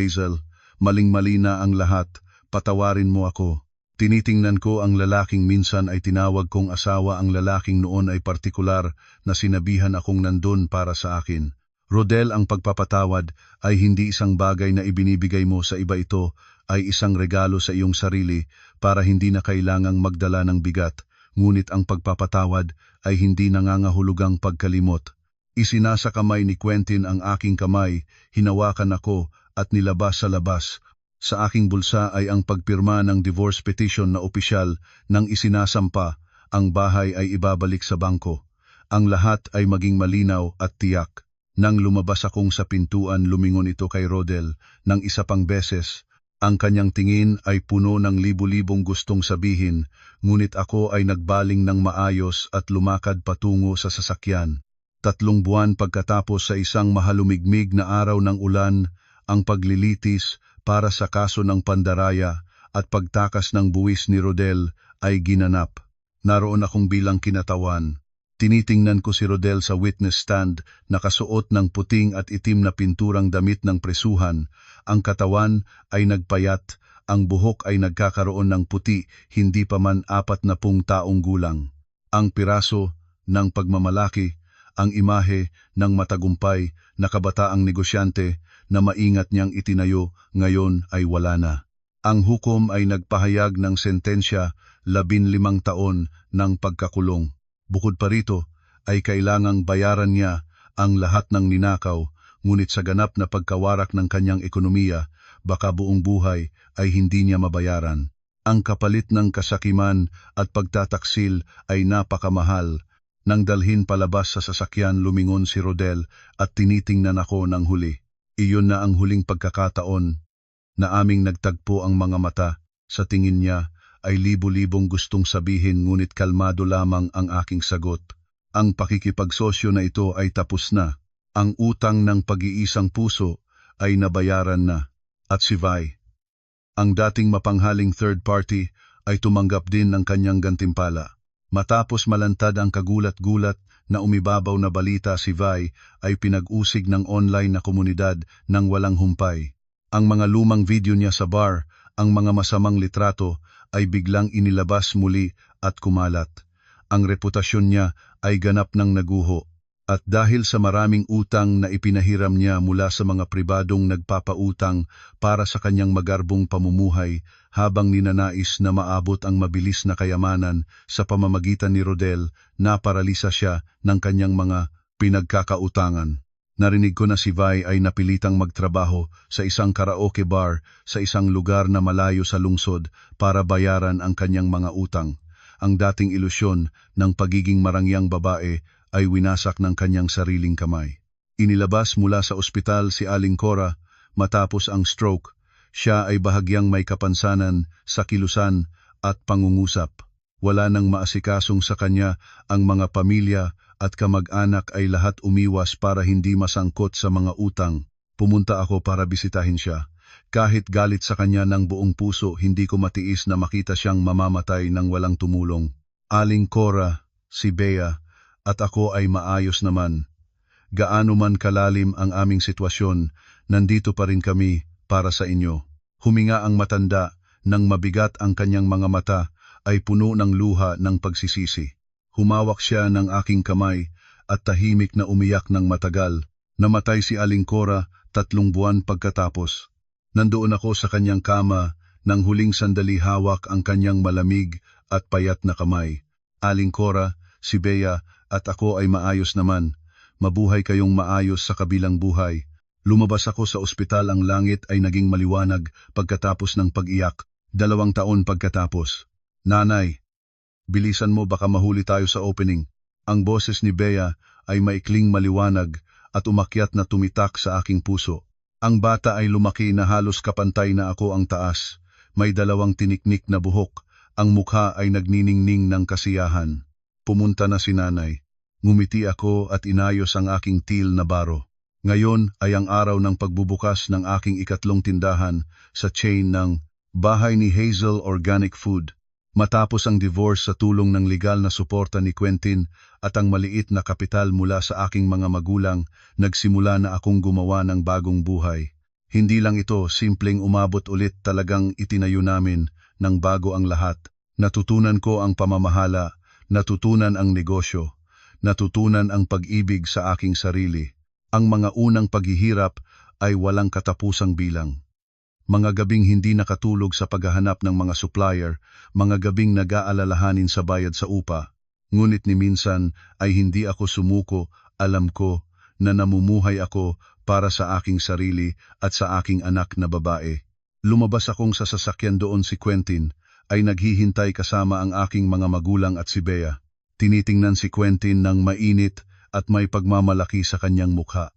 maling-mali na ang lahat, patawarin mo ako. Tinitingnan ko ang lalaking minsan ay tinawag kong asawa. Ang lalaking noon ay partikular na sinabihan akong nandun para sa akin. Rodel, ang pagpapatawad ay hindi isang bagay na ibinibigay mo sa iba, ito ay isang regalo sa iyong sarili para hindi na kailangang magdala ng bigat. Ngunit ang pagpapatawad ay hindi nangangahulugang pagkalimot. Isinasa kamay ni Quentin ang aking kamay, hinawakan ako at nilabas sa labas. Sa aking bulsa ay ang pagpirma ng divorce petition na opisyal. Nang isinasampa, ang bahay ay ibabalik sa bangko. Ang lahat ay maging malinaw at tiyak. Nang lumabas akong sa pintuan, lumingon ito kay Rodel ng isa pang beses. Ang kanyang tingin ay puno ng libu-libong gustong sabihin, ngunit ako ay nagbaling ng maayos at lumakad patungo sa sasakyan. 3 buwan pagkatapos, sa isang mahalumigmig na araw ng ulan, ang paglilitis para sa kaso ng pandaraya at pagtakas ng buwis ni Rodel ay ginanap. Naroon akong bilang kinatawan. Tinitingnan ko si Rodel sa witness stand, nakasuot ng puting at itim na pinturang damit ng presuhan. Ang katawan ay nagpayat, ang buhok ay nagkakaroon ng puti, hindi pa man 40 taong gulang. Ang piraso ng pagmamalaki, ang imahe ng matagumpay na kabataang negosyante na maingat niyang itinayo, ngayon ay wala na. Ang hukom ay nagpahayag ng sentensya, 15 taon ng pagkakulong. Bukod pa rito, ay kailangang bayaran niya ang lahat ng ninakaw, ngunit sa ganap na pagkawarak ng kanyang ekonomiya, baka buong buhay ay hindi niya mabayaran. Ang kapalit ng kasakiman at pagtataksil ay napakamahal. Nang dalhin palabas sa sasakyan, lumingon si Rodel at tinitingnan ako ng huli. Iyon na ang huling pagkakataon na aming nagtagpo ang mga mata. Sa tingin niya ay libu-libong gustong sabihin, ngunit kalmado lamang ang aking sagot. Ang pakikipagsosyo na ito ay tapos na. Ang utang ng pag-iisang puso ay nabayaran na. At si Vi, ang dating mapanghaling third party, ay tumanggap din ng kanyang gantimpala. Matapos malantad ang kagulat-gulat na umibabaw na balita, si Vi ay pinag-usig ng online na komunidad ng walang humpay. Ang mga lumang video niya sa bar, ang mga masamang litrato ay biglang inilabas muli at kumalat. Ang reputasyon niya ay ganap ng naguho. At dahil sa maraming utang na ipinahiram niya mula sa mga pribadong nagpapautang para sa kanyang magarbong pamumuhay, habang ninanais na maabot ang mabilis na kayamanan sa pamamagitan ni Rodel, naparalisa siya ng kanyang mga pinagkakautangan. Narinig ko na si Vi ay napilitang magtrabaho sa isang karaoke bar sa isang lugar na malayo sa lungsod para bayaran ang kanyang mga utang. Ang dating ilusyon ng pagiging marangyang babae ay winasak ng kanyang sariling kamay. Inilabas mula sa ospital si Aling Cora matapos ang stroke. Siya ay bahagyang may kapansanan sa kilusan at pangungusap. Wala nang maasikasong sa kanya, ang mga pamilya at kamag-anak ay lahat umiwas para hindi masangkot sa mga utang. Pumunta ako para bisitahin siya. Kahit galit sa kanya ng buong puso, hindi ko matiis na makita siyang mamamatay ng walang tumulong. Aling Cora, si Bea, at ako ay maayos naman. Gaano man kalalim ang aming sitwasyon, nandito pa rin kami para sa inyo. Huminga ang matanda, nang mabigat ang kanyang mga mata, ay puno ng luha ng pagsisisi. Humawak siya ng aking kamay at tahimik na umiyak ng matagal. Namatay si Aling Cora 3 buwan pagkatapos. Nandoon ako sa kanyang kama, Nang huling sandali hawak ang kanyang malamig at payat na kamay. Aling Cora, si Bea at ako ay maayos naman. Mabuhay kayong maayos sa kabilang buhay. Lumabas ako sa ospital, ang langit ay naging maliwanag pagkatapos ng pag-iyak. 2 taon pagkatapos. Nanay, bilisan mo, baka mahuli tayo sa opening. Ang boses ni Bea ay maikling maliwanag at umakyat na tumitak sa aking puso. Ang bata ay lumaki na halos kapantay na ako ang taas. May 2 tiniknik na buhok. Ang mukha ay nagniningning ng kasiyahan. Pumunta na si nanay. Ngumiti ako at inayos ang aking til na baro. Ngayon ay ang araw ng pagbubukas ng aking 3 tindahan sa chain ng Bahay ni Hazel Organic Food. Matapos ang divorce, sa tulong ng legal na suporta ni Quentin at ang maliit na kapital mula sa aking mga magulang, nagsimula na akong gumawa ng bagong buhay. Hindi lang ito simpleng umabot ulit, talagang itinayo namin ng bago ang lahat. Natutunan ko ang pamamahala, natutunan ang negosyo, natutunan ang pag-ibig sa aking sarili. Ang mga unang paghihirap ay walang katapusang bilang. Mga gabing hindi nakatulog sa paghahanap ng mga supplier, mga gabing nag-aalalahanin sa bayad sa upa. Ngunit ni minsan ay hindi ako sumuko, alam ko na namumuhay ako para sa aking sarili at sa aking anak na babae. Lumabas akong sa sasakyan, doon si Quentin ay naghihintay kasama ang aking mga magulang at si Bea. Tinitingnan si Quentin ng mainit at may pagmamalaki sa kanyang mukha.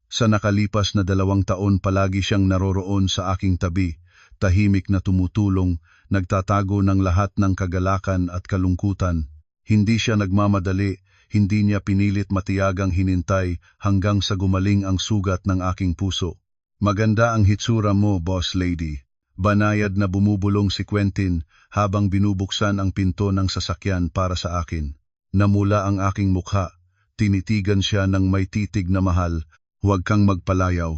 Sa nakalipas na 2 taon palagi siyang naroroon sa aking tabi, tahimik na tumutulong, nagtatago ng lahat ng kagalakan at kalungkutan. Hindi siya nagmamadali, hindi niya pinilit, matiyagang hinintay hanggang sa gumaling ang sugat ng aking puso. Maganda ang hitsura mo, boss lady. Banayad na bumubulong si Quentin habang binubuksan ang pinto ng sasakyan para sa akin. Namula ang aking mukha, tinitigan siya ng may titig na mahal. Huwag kang magpalayaw.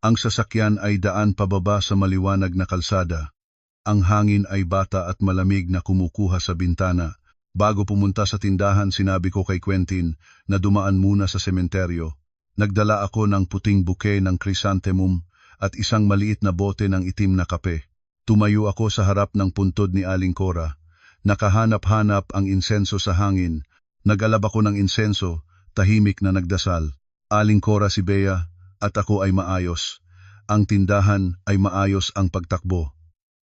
Ang sasakyan ay daan pababa sa maliwanag na kalsada. Ang hangin ay bata at malamig na kumukuha sa bintana. Bago pumunta sa tindahan, sinabi ko kay Quentin na dumaan muna sa sementeryo. Nagdala ako ng puting bouquet ng chrysanthemum at isang maliit na bote ng itim na kape. Tumayo ako sa harap ng puntod ni Aling Cora. Nakahanap-hanap ang insenso sa hangin. Nag-alab ako ng insenso, tahimik na nagdasal. Aling Cora, si Bea at ako ay maayos. Ang tindahan ay maayos, ang pagtakbo.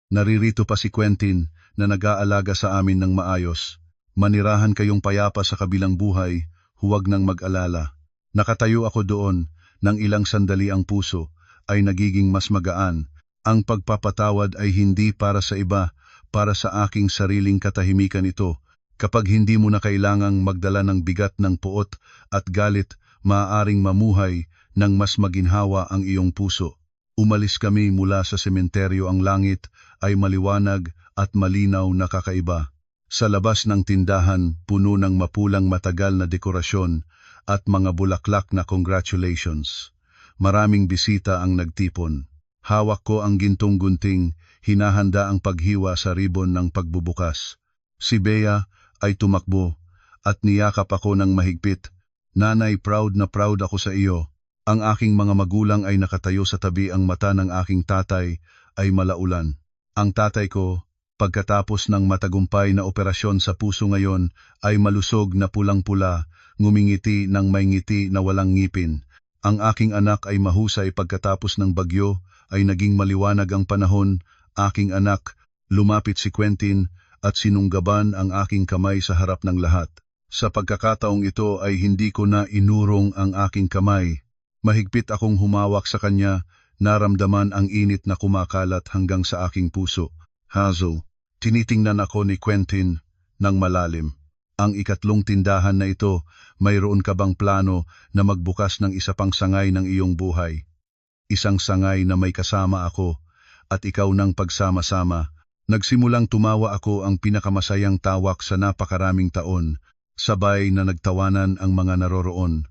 Naririto pa si Quentin na nag-aalaga sa amin ng maayos. Manirahan kayong payapa sa kabilang buhay, huwag nang mag-alala. Nakatayo ako doon, nang ilang sandali ang puso ay nagiging mas magaan. Ang pagpapatawad ay hindi para sa iba, para sa aking sariling katahimikan ito. Kapag hindi mo na kailangang magdala ng bigat ng puot at galit, maaaring mamuhay ng mas maginhawa ang iyong puso. Umalis kami mula sa sementeryo, ang langit ay maliwanag at malinaw na kakaiba. Sa labas ng tindahan, puno ng mapulang matagal na dekorasyon at mga bulaklak na congratulations. Maraming bisita ang nagtipon. Hawak ko ang gintong gunting, hinahanda ang paghiwa sa ribon ng pagbubukas. Si Bea ay tumakbo at niyakap ako ng mahigpit. Nanay, proud na proud ako sa iyo. Ang aking mga magulang ay nakatayo sa tabi, ang mata ng aking tatay ay malaulan. Ang tatay ko, pagkatapos ng matagumpay na operasyon sa puso, ngayon ay malusog na pulang-pula, ngumingiti ng may ngiti na walang ngipin. Ang aking anak ay mahusay, pagkatapos ng bagyo ay naging maliwanag ang panahon. Aking anak, lumapit si Quentin at sinunggaban ang aking kamay sa harap ng lahat. Sa pagkakataong ito ay hindi ko na inurong ang aking kamay. Mahigpit akong humawak sa kanya, naramdaman ang init na kumakalat hanggang sa aking puso. Hazel, tinitingnan ako ni Quentin ng malalim. Ang 3 tindahan na ito, mayroon ka bang plano na magbukas ng isa pang sangay ng iyong buhay? Isang sangay na may kasama ako at ikaw ng pagsama-sama. Nagsimulang tumawa ako, ang pinakamasayang tawak sa napakaraming taon. Sabay na nagtawanan ang mga naroroon.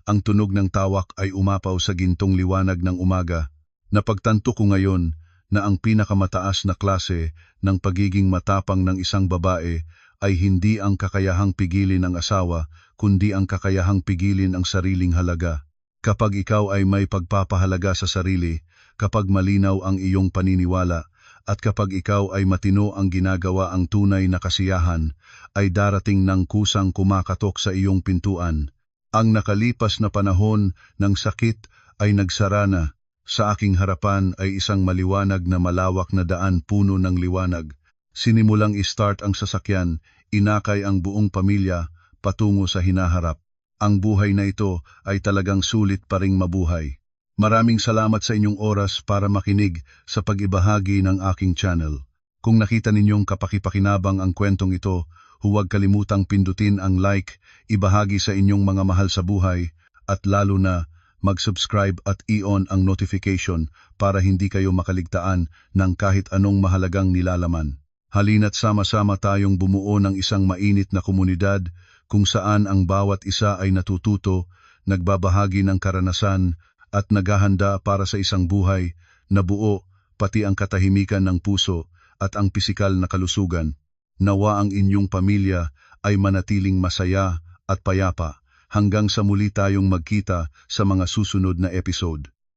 Ang tunog ng tawak ay umapaw sa gintong liwanag ng umaga. Napagtanto ko ngayon na ang pinakamataas na klase ng pagiging matapang ng isang babae ay hindi ang kakayahang pigilin ang asawa, kundi ang kakayahang pigilin ang sariling halaga. Kapag ikaw ay may pagpapahalaga sa sarili, kapag malinaw ang iyong paniniwala, At kapag ikaw ay matino ang ginagawa, ang tunay na kasiyahan ay darating ng kusang kumakatok sa iyong pintuan. Ang nakalipas na panahon ng sakit ay nagsara na. Sa aking harapan ay isang maliwanag na malawak na daan, puno ng liwanag. Sinimulang i-start ang sasakyan, inakay ang buong pamilya patungo sa hinaharap. Ang buhay na ito ay talagang sulit pa ring mabuhay. Maraming salamat sa inyong oras para makinig sa pag-ibahagi ng aking channel. Kung nakita ninyong kapakipakinabang ang kwentong ito, huwag kalimutang pindutin ang like, ibahagi sa inyong mga mahal sa buhay, at lalo na mag-subscribe at i-on ang notification para hindi kayo makaligtaan ng kahit anong mahalagang nilalaman. Halina't sama-sama tayong bumuo ng isang mainit na komunidad kung saan ang bawat isa ay natututo, nagbabahagi ng karanasan, at naghahanda para sa isang buhay na buo, pati ang katahimikan ng puso at ang pisikal na kalusugan. Nawa ang inyong pamilya ay manatiling masaya at payapa hanggang sa muli tayong magkita sa mga susunod na episode.